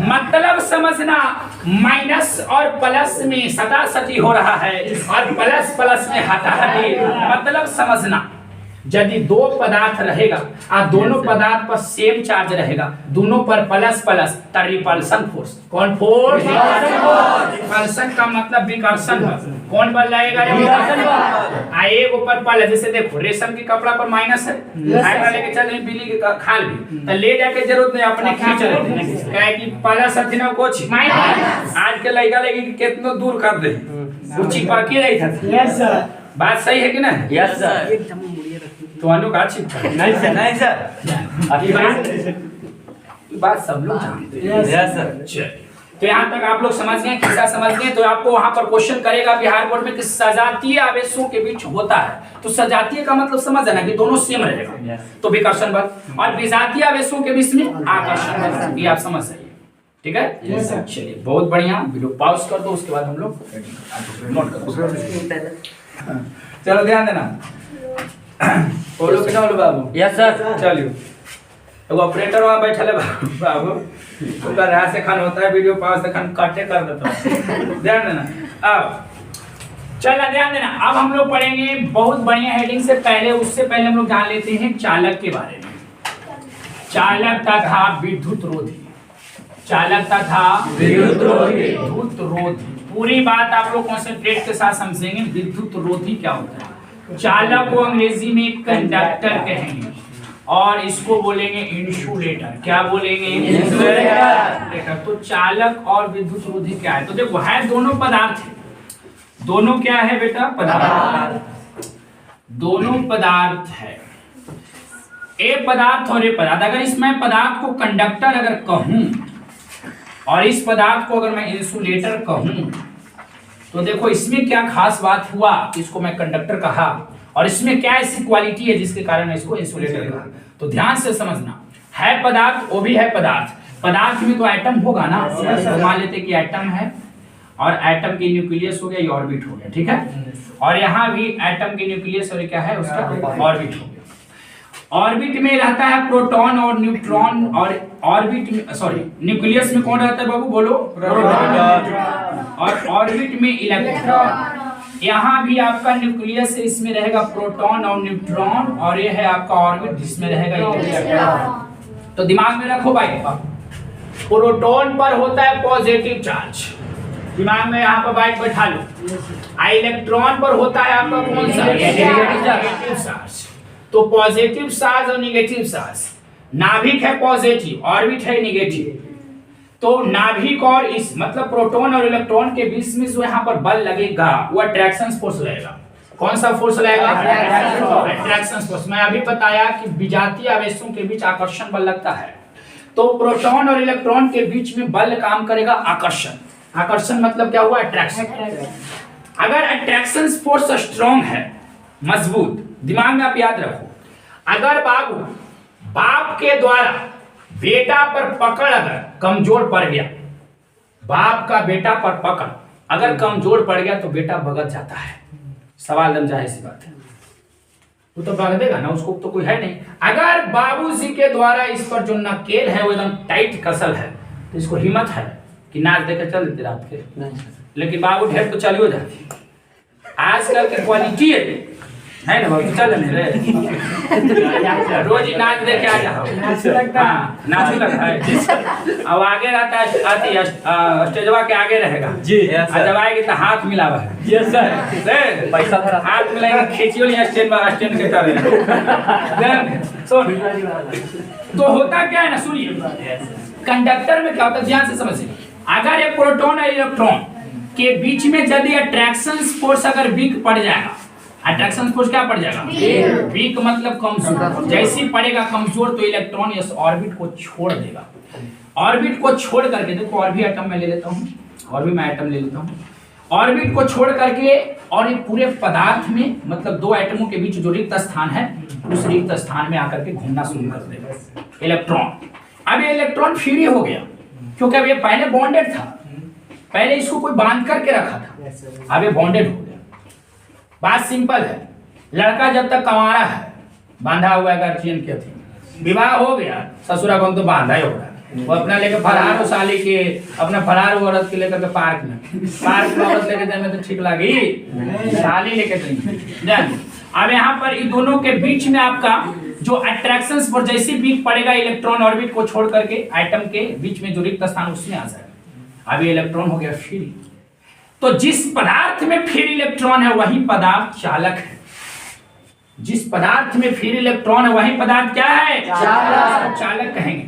मतलब समझना, माइनस और प्लस में सदा सती हो रहा है और प्लस प्लस में हटाहटी। मतलब समझना, यदि दो पदार्थ रहेगा और दोनों पदार्थ पर सेम चार्ज रहेगा, दोनों पर प्लस प्लस, तो रिपल्सन फोर्स। कौन फोर्स? रिपल्सन का मतलब विकर्षण है। कौन बल लगेगा? एक ऊपर प्लस, जैसे देखो रेशम के कपड़ा पर माइनस है, लेके चल रही बिल्ली के खाल भी तो ले जाके जरूरत नहीं, अपने खींच लेते हैं कि प्लस अथीना कुछ माइनस। आज के लड़का लगी कि कितना दूर कर दे, वो चिपक के रही था। यस सर, बात सही है कि ना? Yes sir. तो अनु का चिपका नहीं सर, नहीं सर, अभी बात सब लोग जानते हैं। Yes sir. चलिए, तो यहाँ तक आप लोग समझ गए, किस्सा समझ गए। तो आपको वहाँ पर क्वेश्चन करेगा बिहार बोर्ड में कि सजातीय आवेशों के बीच होता है, तो सजातीय का मतलब समझ है ना कि दोनों सेम रहेगा, तो विकर्षण बल, और विजातीय आवेशों के बीच में आकर्षण बल, ये आप समझ जाइए। ठीक है, चलिए बहुत बढ़िया। वीडियो पॉज कर दो, उसके बाद हम लोग नोट करो। चलो ध्यान देना, बोलो कितना बोलो बाबू? Yes sir. चलिए, तो ऑपरेटर वहाँ बैठा है बाबू, उसका राह से खान होता है, वीडियो पास से खान काटे कर देता हूँ। ध्यान देना। अब चलना, ध्यान देना। अब हम लोग पढ़ेंगे बहुत बढ़िया हेडिंग से पहले, उससे पहले हम लोग जान लेते हैं चालक के बारे में। चालक तथा विद्युत रोधी, चालक तथा विद्युत रोधी, पूरी बात आप लोग कॉन्सेंट्रेट के साथ समझेंगे। विद्युत रोधी क्या होता है? चालक को अंग्रेजी में कंडक्टर कहेंगे और इसको बोलेंगे इंसुलेटर। क्या बोलेंगे? इंसुलेटर। तो चालक और विद्युत रोधी क्या है? तो देखो है दोनों पदार्थ है, दोनों क्या है बेटा? पदार्थ, दोनों पदार्थ है। एक पदार्थ और एक पदार्थ। अगर इसमें पदार्थ को कंडक्टर अगर कहूं और इस पदार्थ को अगर मैं इंसुलेटर कहूं, तो देखो इसमें क्या खास बात हुआ, इसको मैं कंडक्टर कहा, और इसमें क्या ऐसी क्वालिटी है जिसके कारण इसको इंसुलेटर कहा। तो ध्यान से समझना, है पदार्थ, वो भी है पदार्थ। पदार्थ में तो एटम होगा ना, मान लेते कि एटम है और एटम की न्यूक्लियस हो गया, ये ऑर्बिट हो गया, ठीक है। और यहाँ भी एटम की न्यूक्लियस और क्या है उसका ऑर्बिट हो गया। ऑर्बिट में रहता है प्रोटॉन और न्यूट्रॉन, और ऑर्बिट में सॉरी न्यूक्लियस में कौन रहता है बाबू? बोलो, प्रोटॉन। और ऑर्बिट में इलेक्ट्रॉन। यहाँ भी आपका न्यूक्लियस है, इसमें रहेगा प्रोटॉन और न्यूट्रॉन, और ये है आपका ऑर्बिट जिसमें रहेगा इलेक्ट्रॉन। तो दिमाग में रखो भाई, प्रोटॉन पर होता है पॉजिटिव चार्ज, दिमाग में यहाँ पर बाइक बैठा लो। इलेक्ट्रॉन पर होता है आपका कौन सा? Negative charge. तो पॉजिटिव चार्ज और नेगेटिव चार्ज, नाभिक है पॉजिटिव, ऑर्बिट है नेगेटिव। तो नाभिक और इस मतलब प्रोटॉन और इलेक्ट्रॉन के बीच में जो यहाँ पर बल लगेगा वो अट्रैक्शन फोर्स लगेगा। कौन सा फोर्स लगेगा? Attraction force. मैं अभी बताया कि विजातीय आवेशों के बीच आकर्षण बल लगता है, तो प्रोटॉन और इलेक्ट्रॉन के बीच में बल काम करेगा आकर्षण। आकर्षण मतलब क्या हुआ? अट्रैक्शन। अगर अट्रैक्शन फोर्स स्ट्रॉन्ग है, मजबूत, दिमाग में आप याद रखो, अगर बाबू बाप के द्वारा बेटा पर पकड़ अगर कमजोर पड़ गया, बाप का बेटा पर पकड़ अगर कमजोर पड़ गया तो बेटा भगत जाता है। सवाल दम जाए सी बात है, वो तो भाग देगा ना, उसको तो कोई है नहीं। अगर बाबूजी के द्वारा इस पर जो नकेल है वो एकदम टाइट कसल है, तो इसको हिम्मत है कि नाच देकर चल देते रात के, लेकिन बाबू ढेर तो चली हो जाती, आजकल के क्वालिटी है ना बाबू, चल नहीं रे रोज ही नाच देखे आ जाओ। हाँ, नाचू लगता है। अब आगे रहता है आती स्टेजवा के आगे रहेगा जी जब आएगी तो हाथ मिलावा है। Yes sir. पैसा भरा हाथ मिलाएगा, खींचियो नहीं स्टैंड के तरह। सुन, तो होता क्या है ना, सुनिए कंडक्टर में क्या होता है, ध्यान से समझिए। अगर एक प्रोटॉन और इलेक्ट्रॉन के बीच में यदि अट्रैक्शन फोर्स अगर वीक पड़ जाएगा, अट्रैक्शन फोर्स क्या पड़ जाएगा, वीक मतलब कमजोर। जैसे ही पड़ेगा कमजोर तो इलेक्ट्रॉन इस ऑर्बिट को छोड़ देगा। ऑर्बिट को छोड़ करके, देखो और भी एटम मैं ले लेता हूँ, और भी मैं एटम ले लेता हूँ। ऑर्बिट को छोड़ करके और ये पूरे पदार्थ में मतलब दो एटमों के बीच जो रिक्त स्थान है, उस रिक्त स्थान में आकर के घूमना शुरू कर देगा इलेक्ट्रॉन। अब ये इलेक्ट्रॉन फ्री हो गया, क्योंकि अब ये पहले बॉन्डेड था, पहले इसको कोई बांध करके रखा था, अब ये बॉन्डेड हो गया। बात सिंपल है, लड़का जब तक कंवारा है, बांधा हुआ है गार्जियन के थी, विवाह हो गया, ससुरा को तो बांधा ही होगा। वो अपना लेकर फरार साली के, अपना फरार औरत के लेकर के पार्क में औरत लेके जाए में तो ठीक लगी, साली लेके जाए। अब यहाँ पर इन दोनों के बीच में आपका जो अट्रैक्शन पर जैसे वीक पड़ेगा, इलेक्ट्रॉन ऑर्बिट को छोड़ करके एटम के बीच में जो रिक्त स्थान उसमें आ जाएगा। अब ये इलेक्ट्रॉन हो गया फ्री। तो जिस पदार्थ में फ्री इलेक्ट्रॉन है वही पदार्थ चालक है। जिस पदार्थ में फ्री इलेक्ट्रॉन है वही पदार्थ क्या है, चालक कहेंगे।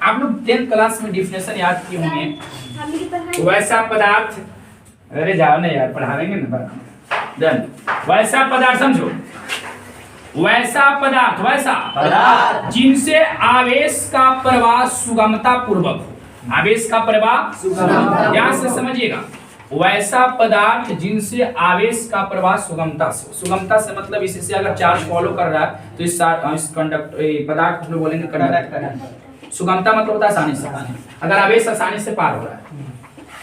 आप लोग 10th क्लास में डिफिनेशन याद किए होंगे, वैसा पदार्थ, अरे जाओ ना यार, पढ़ाएंगे ना। वैसा पदार्थ समझो, वैसा पदार्थ, वैसा जिनसे आवेश का प्रवाह सुगमता पूर्वक हो। आवेश का प्रवाह सुगमता, ध्यान से समझिएगा। वैसा पदार्थ जिनसे आवेश का प्रवाह सुगमता से, सुगमता से मतलब इससे अगर चार्ज फॉलो कर रहा है तो इस पदार्थ में बोलेंगे कंडक्टर। सुगमता मतलब होता है आसानी से, अगर आवेश आसानी से पार हो रहा है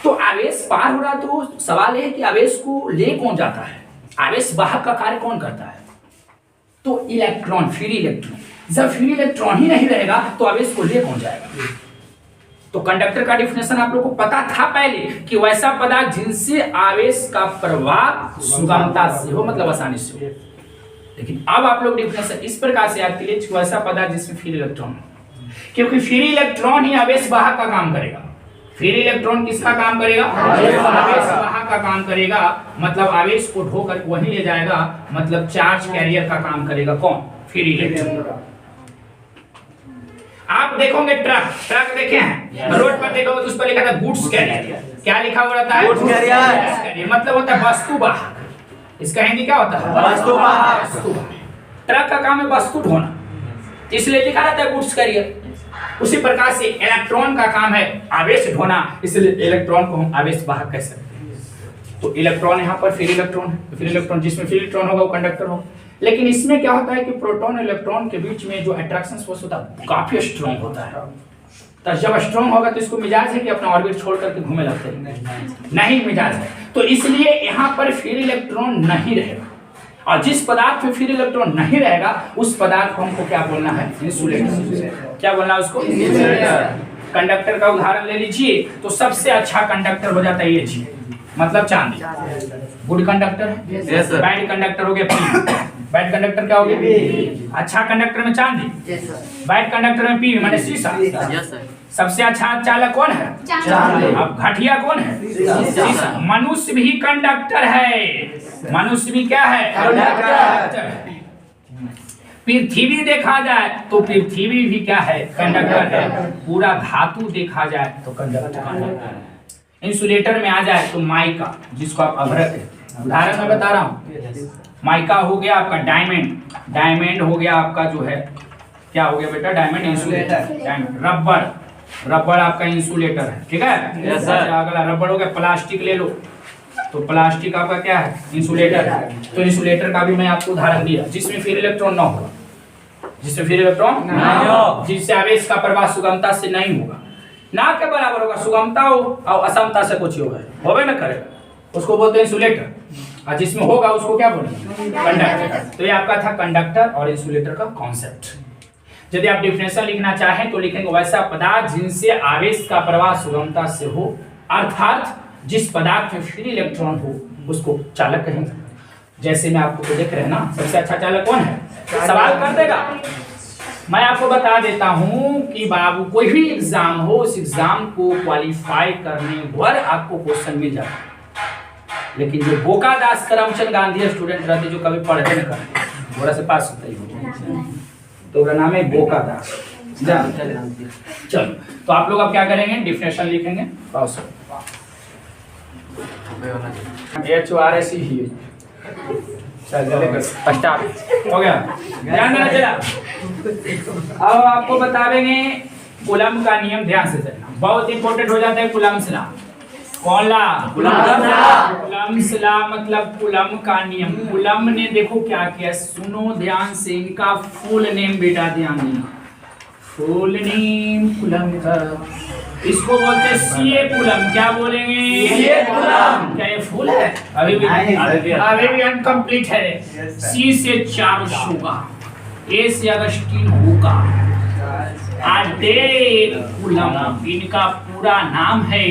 तो आवेश पार हो रहा है। तो सवाल है कि आवेश को ले कौन जाता है, आवेश वाहक का कार्य कौन करता है, तो इलेक्ट्रॉन, फ्री इलेक्ट्रॉन। जब फ्री इलेक्ट्रॉन ही नहीं रहेगा तो आवेश को ले कौन जाएगा। तो कंडक्टर का डिफिनेशन आप लोग को पता था पहले कि वैसा पदार्थ जिनसे आवेश का प्रवाह सुगमता से हो, मतलब आसानी से हो। लेकिन अब आप लोग डिफिनेशन इस प्रकार से याद कीजिए, वैसा पदार्थ जिसमें फ्री इलेक्ट्रॉन हो, क्योंकि फ्री इलेक्ट्रॉन ही आवेश वाहक का काम करेगा। फ्री इलेक्ट्रॉन किसका काम करेगा, आवेश वाहक का काम करेगा। मतलब आवेश को ढोकर वही ले जाएगा, मतलब चार्ज कैरियर का काम करेगा कौन, फ्री इलेक्ट्रॉन। आप देखोगे ट्रक देखे हैं, रोड पर देखोगे तो उस पर लिखा था गुड्स कैरियर। क्या लिखा हुआ रहता है, गुड्स कैरियर, मतलब होता है वस्तु वाहक। इसका हिंदी क्या होता है, वस्तु वाहक। ट्रक का काम है वस्तु ढोना, इसलिए लिखा रहता है गुड्स कैरियर। उसी प्रकार से इलेक्ट्रॉन का काम है आवेश ढोना, इसलिए इलेक्ट्रॉन को हम आवेश वाहक कह सकते हैं। तो इलेक्ट्रॉन यहाँ पर फ्री इलेक्ट्रॉन है, फ्री इलेक्ट्रॉन जिसमें फ्री इलेक्ट्रॉन होगा वो कंडक्टर होगा। लेकिन इसमें क्या होता है कि प्रोटॉन और इलेक्ट्रॉन के बीच में जो अट्रैक्शन फोर्स होता है काफी स्ट्रॉन्ग होता है। तो जब स्ट्रॉन्ग होगा तो इसको मिजाज है कि अपना ऑर्बिट छोड़ करके घूमे लगते हैं, नहीं मिजाज है। तो इसलिए यहाँ पर फ्री इलेक्ट्रॉन नहीं रहेगा, और जिस पदार्थ में फ्री इलेक्ट्रॉन नहीं रहेगा उस पदार्थ को हमको क्या बोलना है, इंसुलेटर। क्या बोलना है उसको, इंसुलेटर। कंडक्टर का उदाहरण ले लीजिए, तो सबसे अच्छा कंडक्टर हो जाता है ये चीज, मतलब चांदी। गुड कंडक्टर है, बैड कंडक्टर हो गया बैड कंडक्टर क्या हो गया, अच्छा कंडक्टर में चांदी, बैड कंडक्टर में पी माने शीशा। सबसे अच्छा चालक कौन है, अब घटिया कौन है, शीशा। मनुष्य भी कंडक्टर है, मनुष्य भी क्या है, कंडक्टर। पृथ्वी देखा जाए तो पृथ्वी भी क्या है, कंडक्टर है। पूरा धातु देखा जाए तो कंडक्टर है। इंसुलेटर में आ जाए तो माइका, जिसको आप अभ्रक है, उदाहरण में बता रहा हूँ। माइका हो गया आपका डायमंड, डायमंड हो गया आपका जो है, क्या हो गया बेटा, diamond insulator. Diamond, rubber, rubber आपका इंसुलेटर है, ठीक है। अच्छा, अगला रबर हो गया। प्लास्टिक ले लो तो प्लास्टिक आपका क्या है, इंसुलेटर है। तो इंसुलेटर का भी मैं आपको उदाहरण दिया, जिसमें फ्री इलेक्ट्रॉन ना होगा, जिसमें फ्री इलेक्ट्रॉन नहीं हो, जिससे आवेश का प्रवाह सुगमता से नहीं होगा, ना के बराबर होगा। सुगमता हो और असमता से कुछ होगा, होवे ना करेगा, उसको बोलते हैं इंसुलेटर। और जिसमें होगा उसको क्या बोलेंगे, कंडक्टर। तो ये आपका था कंडक्टर और इंसुलेटर का कॉन्सेप्ट। यदि आप डिफिनेशन लिखना चाहें तो लिखेंगे वैसा पदार्थ जिनसे आवेश का प्रवाह सुगमता से हो, अर्थात जिस पदार्थ में फ्री इलेक्ट्रॉन हो उसको चालक कहेंगे। जैसे मैं आपको देख रहे हैं ना, सबसे अच्छा चालक कौन है? सवाल कर देगा। मैं आपको बता देता हूं कि बाबू कोई भी एग्जाम हो, उस एग्जाम को क्वालिफाई करने पर आपको क्वेश्चन मिल जाता है। लेकिन जो बोका दास करमचंद गांधी स्टूडेंट रहते जो कभी पढ़ते न करते, थोड़ा से पास होता ही तो उसका नाम है बोका दास। चलो, तो आप लोग अब क्या करेंगे? डिफिनेशन लिखेंगे। HRSE हो गया, ध्यान देना चला। अब आपको बताएंगे कूलम का नियम, ध्यान से चलना, बहुत इंपॉर्टेंट हो जाता है कूलम्स लॉ। कौन ला? कूलम्स लॉ मतलब कूलम का नियम। कूलम ने देखो क्या किया, सुनो ध्यान से, इनका फुल नेम बेटा ध्यान देना, फुल नेम कूलम का, इसको बोलते हैं सीए कूलम। क्या बोलेंगे? CA coulomb. क्या ये फुल है? अभी भी अनकम्प्लीट है। सी से चार्ल्स होगा, ए से अगस्टीन होगा, कूलम इनका पूरा नाम है।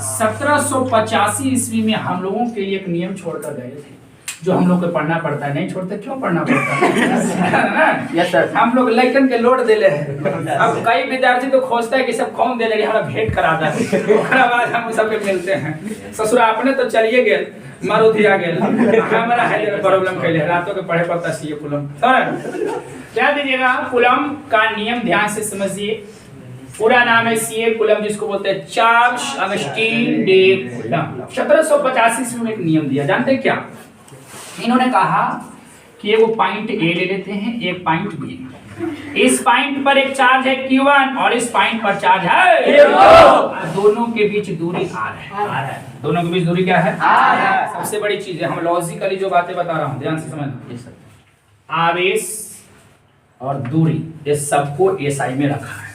1785 ईस्वी में हम लोगों के लिए एक नियम छोड़कर गए थे, जो हम लोग को पढ़ना पड़ता है। नहीं छोड़ते, क्यों पढ़ना पड़ता है? यस सर, हम लोग लेकिन के लोड देले हैं। अब कई विद्यार्थी तो खोजता है कि सब कौन दे लेंगे, हमारा भेंट करा दे, ओकरा बाद हम सबके मिलते हैं। ससुर आपने तो चलिए गए, मारुति आ गए, हमारा है प्रॉब्लम कैले रातों के पढ़े पड़ता सीए कूलम। क्या दीजिएगा? कूलम का नियम ध्यान से समझिए। पूरा नाम है सीए कूलम, जिसको बोलते हैं चार्ल्स अगस्टीन डे कूलम। 1785 ईस्वी में एक नियम दिया, जानते हैं क्या? इन्होंने कहा कि वो पॉइंट ए ले लेते हैं, एक पॉइंट बी। इस पॉइंट पर एक चार्ज है Q1 और इस पॉइंट पर चार्ज है Q2। दोनों के बीच दूरी R है। दोनों के बीच दूरी क्या है? R है। सबसे बड़ी चीज है, हम लॉजिकली जो बातें बता रहा हूं ध्यान से समझना। आवेश और दूरी ये सबको SI में रखा है।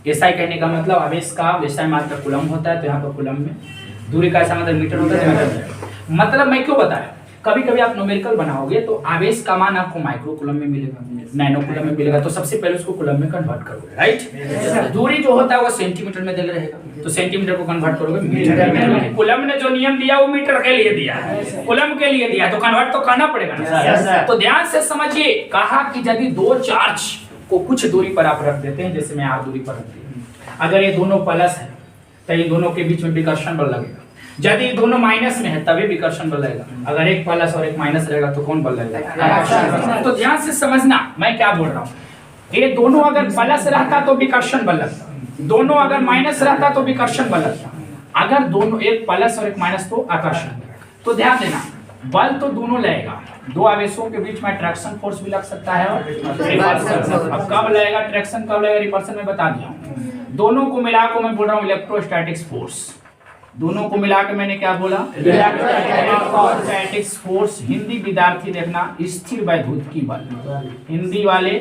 SI कहने का मतलब आवेश का SI मात्रा कूलम होता है, तो यहाँ पर कूलम में दूरी का ऐसा मतलब मीटर होता है। मतलब मैं क्यों बताया, कभी कभी आप न्यूमेरिकल बनाओगे तो आवेश का मान आपको माइक्रो कूलम में मिलेगा, नैनो कूलम में मिलेगा, तो सबसे पहले उसको कूलम में कन्वर्ट करोगे, राइट? दूरी जो होता है वो सेंटीमीटर में दिया रहेगा, तो सेंटीमीटर को कन्वर्ट करोगे मीटर में। कूलम ने जो नियम दिया वो मीटर के लिए दिया है, कूलम के लिए दिया, तो कन्वर्ट तो करना पड़ेगा ना। तो ध्यान से समझिए, कहा कि यदि दो चार्ज को कुछ दूरी पर आप रख देते हैं, जैसे मैं R दूरी पर रख दिया, अगर ये दोनों प्लस है तो ये दोनों के बीच में विकर्षण बल लगेगा। यदि दोनों माइनस में है तभी विकर्षण बल लगेगा। अगर एक प्लस और एक माइनस रहेगा तो कौन बल लगेगा? तो ध्यान से समझना मैं क्या बोल रहा हूँ। ये दोनों अगर प्लस रहता तो विकर्षण बल लगता, दोनों अगर माइनस रहता तो विकर्षण बल लगता, अगर दोनों एक प्लस और एक माइनस तो आकर्षण। तो ध्यान देना, बल तो दोनों लगेगा, दो आवेशों के बीच में अट्रैक्शन फोर्स भी लग सकता है और रिपल्सन। अब कब लगेगा अट्रैक्शन, कब लगेगा रिपल्सन, मैं बता दिया हूँ। दोनों को मिला को मैं बोल रहा हूँ इलेक्ट्रोस्टैटिक्स फोर्स। दोनों को मिला के मैंने क्या बोला? Electrostatics force. हिंदी विद्यार्थी देखना, स्थिर वैद्युतिकी बल। हिंदी वाले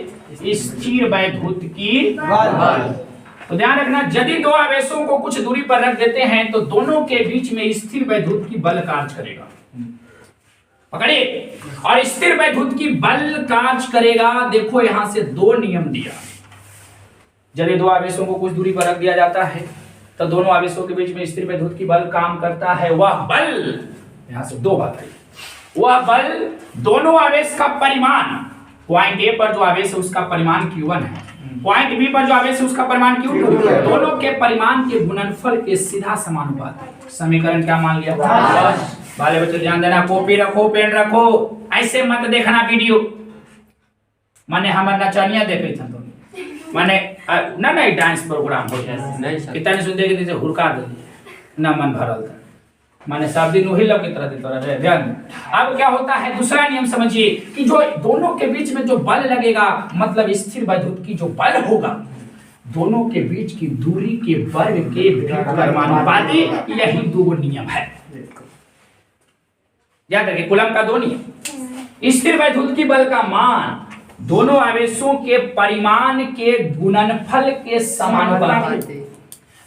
स्थिर वैद्युतिकी बल। तो ध्यान रखना, यदि दो आवेशों को कुछ दूरी पर रख देते हैं तो दोनों के बीच में स्थिर वैद्युतिकी बल कार्य करेगा। पकड़िए, और स्थिर वैद्युतिकी बल कार्य करेगा। देखो यहां से दो नियम दिया, यदि दो आवेशों को कुछ दूरी पर रख दिया जाता है तो दोनों आवेशों के बीच में स्थिर वैद्युतिकी बल काम करता है। वह बल, यहां से दो बात आई, वह बल दोनों आवेश का परिमाण, पॉइंट ए पर जो आवेश है उसका परिमाण Q1 है, पॉइंट बी पर जो आवेश है उसका परिमाण Q2 है, दोनों के परिमाण के गुणनफल के सीधा समानुपात है। समीकरण क्या मान लिया? वाले बच्चों ध्यान देना, कॉपी रखो, पेन रखो, ऐसे मत देखना वीडियो। माने हमारा नचनिया देखे थे माने ना नहीं डांस प्रोग्राम हो नहीं कितने सुनते कि जैसे हुरका दे ना मन भरल था, माने सब दिन वही लोग की तरह देता रहे। ध्यान, अब क्या होता है दूसरा नियम समझिए कि जो दोनों के बीच में जो बल लगेगा, मतलब स्थिर वैद्युतिकी जो बल होगा, दोनों के बीच की दूरी के वर्ग के परिमानुपाती, यही दो नियम है। याद रखिए, कूलम का दो नियम, स्थिर वैद्युतिकी बल का मान दोनों आवेशों के परिमाण के गुणनफल के समानुपाती,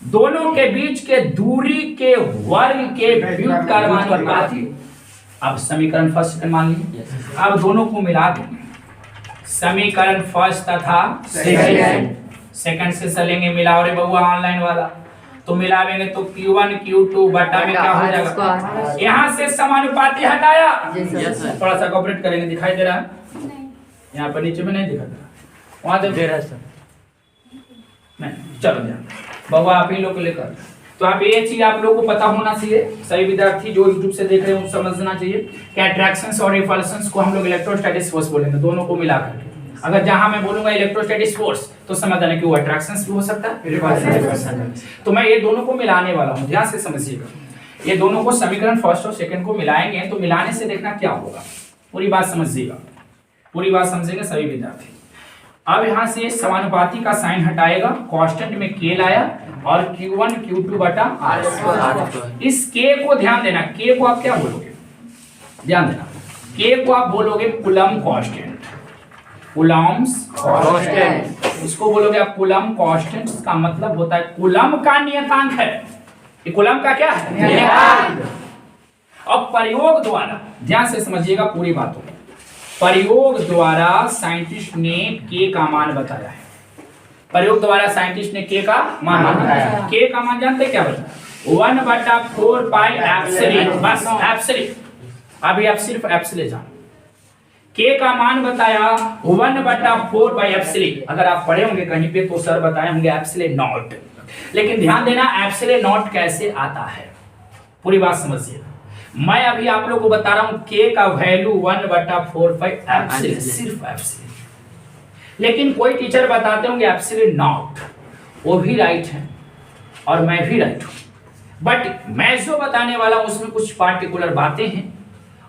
दोनों के बीच के दूरी के वर्ग के व्युत्क्रमानुपाती। अब समीकरण फर्स्ट सेकंड मान लीजिए, अब दोनों को मिला देंगे, समीकरण फर्स्ट तथा सेकंड से चलेंगे मिलाओ रे बउआ ऑनलाइन वाला। तो मिलावेंगे तो Q1 Q2 बटा में क्या हो जाएगा, यहाँ से समानुपाती हटाया, थोड़ा सा कॉपरेट करेंगे, दिखाई दे रहा है यहाँ पर नीचे में नहीं दिखा रहा, वहां दे रहा है सर नहीं, चलो ध्यान बाबा आप ही लोग को लेकर। तो आप ये चीज आप लोगों को पता होना चाहिए, सभी विद्यार्थी जो यूट्यूब से देख रहे हैं उनको समझना चाहिए कि अट्रैक्शंस और रिपल्शंस को हम लोग इलेक्ट्रोस्टैटिक फोर्स बोलेंगे, दोनों को मिलाकर। अगर जहां मैं बोलूंगा इलेक्ट्रोस्टैटिक फोर्स तो समझ आना कि वो अट्रैक्शंस भी हो सकता है, रिपल्शंस। तो मैं ये दोनों को मिलाने वाला हूं, ध्यान से समझिएगा। ये दोनों को समीकरण फर्स्ट और सेकंड को मिलाएंगे, तो मिलाने से देखना क्या होगा, पूरी बात समझिएगा, पूरी बात समझेंगे सभी विद्यार्थी। अब यहाँ से समानुपाती का साइन हटाएगा, कांस्टेंट में k लाया और Q1 Q2 बटा r²। इस k को ध्यान देना, k को आप क्या बोलोगे, ध्यान देना, k को आप बोलोगे कूलम कांस्टेंट, कूलम्स कांस्टेंट, इसको बोलोगे आप कूलम कांस्टेंट। का मतलब होता है कूलम का नियतांक है, ये कूलम का क्या है, नियतांक। अब प्रयोग द्वारा ध्यान से समझिएगा पूरी बातों को, प्रयोग द्वारा साइंटिस्ट ने k का मान बताया है, प्रयोग द्वारा साइंटिस्ट ने k का मान बताया। k का मान जानते क्या बताया, 1/4 पाई एप्सिलॉन, बस एप्सिलॉन, अभी आप सिर्फ एप्सिलॉन जानो। k का मान बताया 1/4 पाई एप्सिलॉन, अगर आप पढ़े होंगे कहीं पे तो सर बताए होंगे एप्सिलॉन नॉट, लेकिन ध्यान देना एप्सिलॉन नॉट कैसे आता है, पूरी बात समझिए। मैं अभी आप लोगों को बता रहा हूं k का वैल्यू 1/4 पाई एप्सिलॉन, सिर्फ एप्सिलॉन, लेकिन कोई टीचर बताते होंगे एप्सिलॉन नॉट, वो भी राइट है और मैं भी राइट हूं, बट मैं जो बताने वाला हूं उसमें कुछ पार्टिकुलर बातें हैं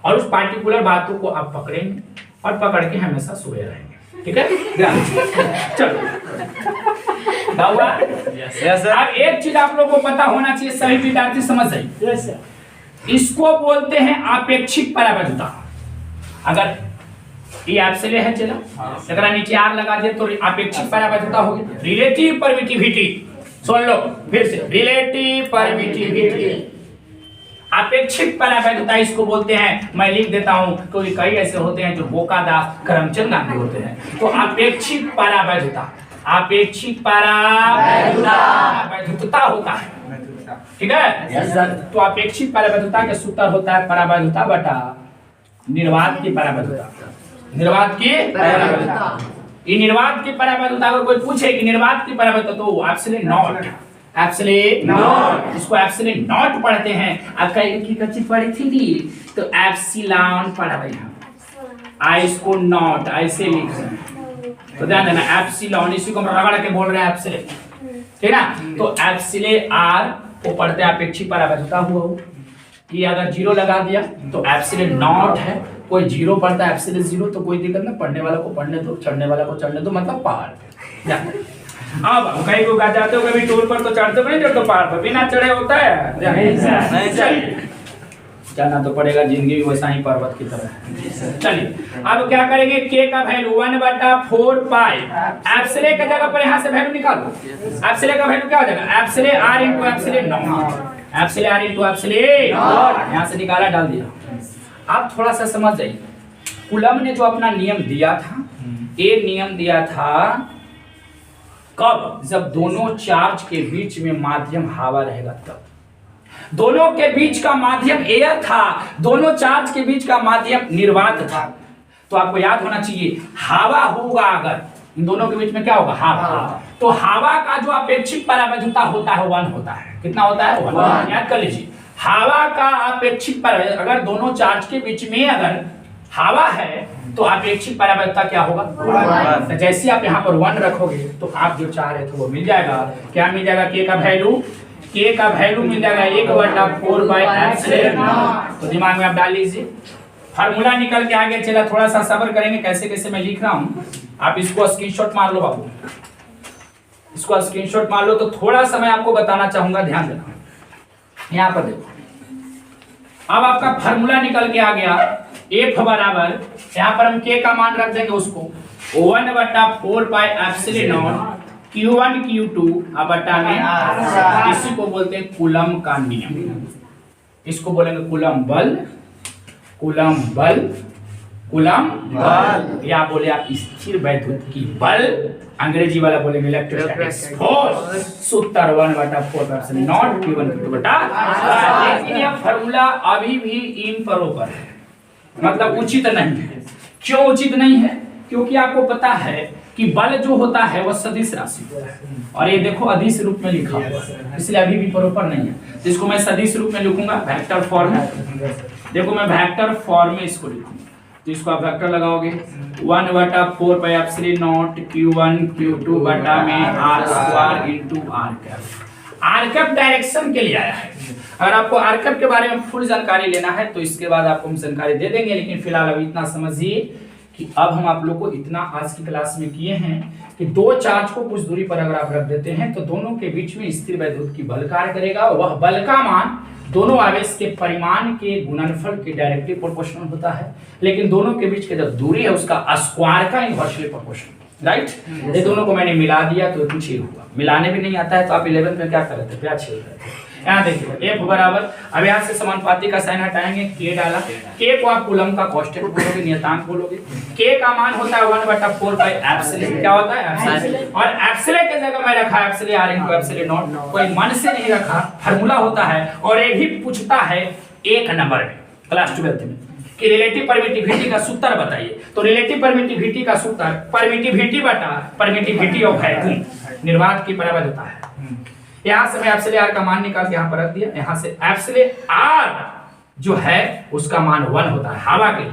और उस पार्टिकुलर बातों को आप पकड़ेंगे और पकड़ के हमेशा सोए रहेंगे, ठीक है। चलो बाबा, अब एक चीज आप लोगों को पता होना चाहिए, सभी विद्यार्थी समझ जाइए, इसको बोलते हैं आपेक्षिक परावैधता। अगर ये एप्सिलॉन है, चलो अगर नीचे r लगा दिया तो आपेक्षिक परावैधता होगी, रिलेटिव परमिटिविटी, सुन लो फिर से, रिलेटिव परमिटिविटी, आपेक्षिक परावैधता इसको बोलते हैं। मैं लिख देता हूं क्योंकि कई ऐसे होते हैं जो बोकादास करमचंद गांधी होते हैं। तो आपेक्षिक परावैधता, आपेक्षिक परावैधता होता है, ठीक है। yes, तो अपेक्षित परावैधता का सूत्र होता है परावैधता बटा निर्वात की परावैधता, निर्वात की परावैधता। ये निर्वात की परावैधता अगर कोई पूछे कि निर्वात की परावैधता तो एप्सिलॉन नॉट, एप्सिलॉन नॉट, इसको एप्सिलॉन नॉट पढ़ते हैं। आपका एक कच्ची पढ़ी थी तो एप्सिलॉन पढ़ा भाई हम, आई इसको नॉट ऐसे लिख रहे हैं, तो ध्यान देना एप्सिलॉन, इसी को हम रगड़ के बोल रहे हैं एप्सिलॉन, ठीक ना। तो एप्सिलॉन आर वो पढ़ते हैं अपेक्षित परावैधता हुआ, ये अगर 0 लगा दिया तो एप्सिलॉन नॉट है, कोई 0 पढ़ता है एप्सिलॉन 0 तो कोई दिक्कत ना, पढ़ने वाला को पढ़ने दो, चढ़ने वाला को चढ़ने दो, मतलब पहाड़ पे। अब कहीं को जाते हो कभी टूर पर तो चढ़ते नहीं, जो तो पहाड़ पर बिना चढ़े होता है नहीं, जाना तो पड़ेगा, जिंदगी भी वैसा ही पर्वत की तरह है। चलिए अब क्या करेंगे, k का वैल्यू 1/4 पाई एप्सिलॉन की जगह पर यहां से वैल्यू निकालो, एप्सिलॉन का वैल्यू क्या हो जाएगा, epsilon r into epsilon not, epsilon r into epsilon not, यहां से निकाला डाल दिया। अब थोड़ा सा समझ जाइए, कूलम ने जो अपना नियम दिया था, ये नियम दिया था कब, जब दोनों चार्ज के बीच में माध्यम हवा रहेगा तब, दोनों के बीच का माध्यम एयर था, दोनों चार्ज के बीच का माध्यम निर्वात था। तो आपको याद होना चाहिए हवा होगा, अगर इन दोनों के बीच में क्या होगा, हवा, तो हवा का जो अपेक्षित परावैधता होता है 1 होता है, कितना होता है 1, याद कर लीजिए। हवा का अपेक्षित परावैधता, अगर दोनों चार्ज के बीच में अगर हवा है तो अपेक्षित परावैधता क्या होगा, 1। जैसे आप यहाँ पर 1 रखोगे तो आप जो चाह रहे थे वो मिल जाएगा, क्या मिल जाएगा, k का वैल्यू, k का वैल्यू मिल जाएगा 1/4 बाई एप्सिलॉन। तो दिमाग में आप डाल लीजिए, फार्मूला निकल के आगे चला, थोड़ा सा सब्र करेंगे, कैसे कैसे मैं लिख रहा हूँ, आप इसको स्क्रीनशॉट मार लो बाबू, इसको स्क्रीनशॉट मार लो। तो थोड़ा सा मैं आपको बताना चाहूंगा, ध्यान देना, यहाँ पर देखो, अब आपका फार्मूला निकल के आ गया, F बराबर, यहाँ पर हम k का मान रख देंगे उसको 1/4 pi epsilon not Q1 Q2 बटा में, इसी को बोलते हैं कूलम का नियम, इसको बोलेंगे कूलम बल, कूलम बल कूलम बल। या बोले आप स्थिर वैद्युत की बल, अंग्रेजी वाला बोलेंगे इलेक्ट्रोस्टैटिक्स फोर्स, सूत्र 1/4 नॉट Q1 Q2 बटा। लेकिन यह फार्मूला अभी भी इम्प्रॉपर है, मतलब उचित नहीं है। क्यों उचित नहीं है? क्योंकि आपको पता है कि बल जो होता है वह सदिश राशि होता है, और ये देखो अदिश रूप में लिखा हुआ है, इसलिए अभी भी प्रॉपर नहीं है। तो इसको मैं सदिश रूप में लिखूंगा, वेक्टर फॉर्म में। देखो मैं वेक्टर फॉर्म में इसको लिखूंगा, तो इसको आप वेक्टर लगाओगे 1/4 pi epsilon not Q1 Q2 बटा में r² into r cap. r cap direction के लिए आया है। अगर आपको r कैप के बारे में फुल जानकारी लेना है तो इसके बाद आपको हम जानकारी दे देंगे, लेकिन फिलहाल अभी इतना समझिए कि अब हम आप लोग को इतना आज की क्लास में किए हैं कि दो चार्ज को कुछ दूरी पर अगर आप रख देते हैं तो दोनों के बीच में स्थिर वैद्युत की बल कार्य करेगा। वह बल का मान दोनों आवेश के परिमाण के गुणनफल के डायरेक्टली प्रोपोर्शनल होता है, लेकिन दोनों के बीच की जो दूरी है उसका स्क्वायर का इनवर्सली प्रोपोर्शनल। राइट, ये दोनों को मैंने मिला दिया तो कुछ ही हुआ। मिलाने भी नहीं आता है तो आप 11th में क्या कर रहे थे, क्या छेड़ रहे थे। यहाँ देखिए F बराबर, अब यहाँ से समानुपाती का साइन हटाएंगे, K डाला, K को आप कूलम का कांस्टेंट बोलोगे, नियतांक बोलोगे। K का मान होता है 1/4 पाई एप्सिलॉन, क्या होता है एप्सिलॉन, और एप्सिलॉन की जगह मैं रखा epsilon r into epsilon not, कोई मन से नहीं रखा, फार्मूला होता है। और ये भी पूछता है 1 नंबर में क्लास 12th में कि रिलेटिव परमिटिविटी का सूत्र बताइए, तो रिलेटिव परमिटिविटी का सूत्र परमिटिविटी बटा परमिटिविटी ऑफ वैक्यूम निर्वात के बराबर होता है। यहाँ से मैं एप्सिलॉन r का मान निकाल के यहाँ पर रख दिया, यहाँ से एप्सिलॉन r जो है उसका मान 1 होता है हवा के लिए।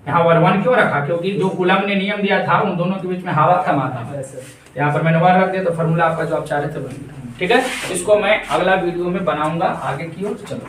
यहाँ 1 क्यों रखा? क्योंकि जो कूलम ने नियम दिया था उन दोनों के बीच में हवा का मात्रा, यहाँ पर मैंने 1 रख दिया, तो फार्मूला आपका जो आप चाह रहे थे बन गया। ठीक है, इसको मैं अगला वीडियो में बनाऊंगा आगे की ओर। चलो।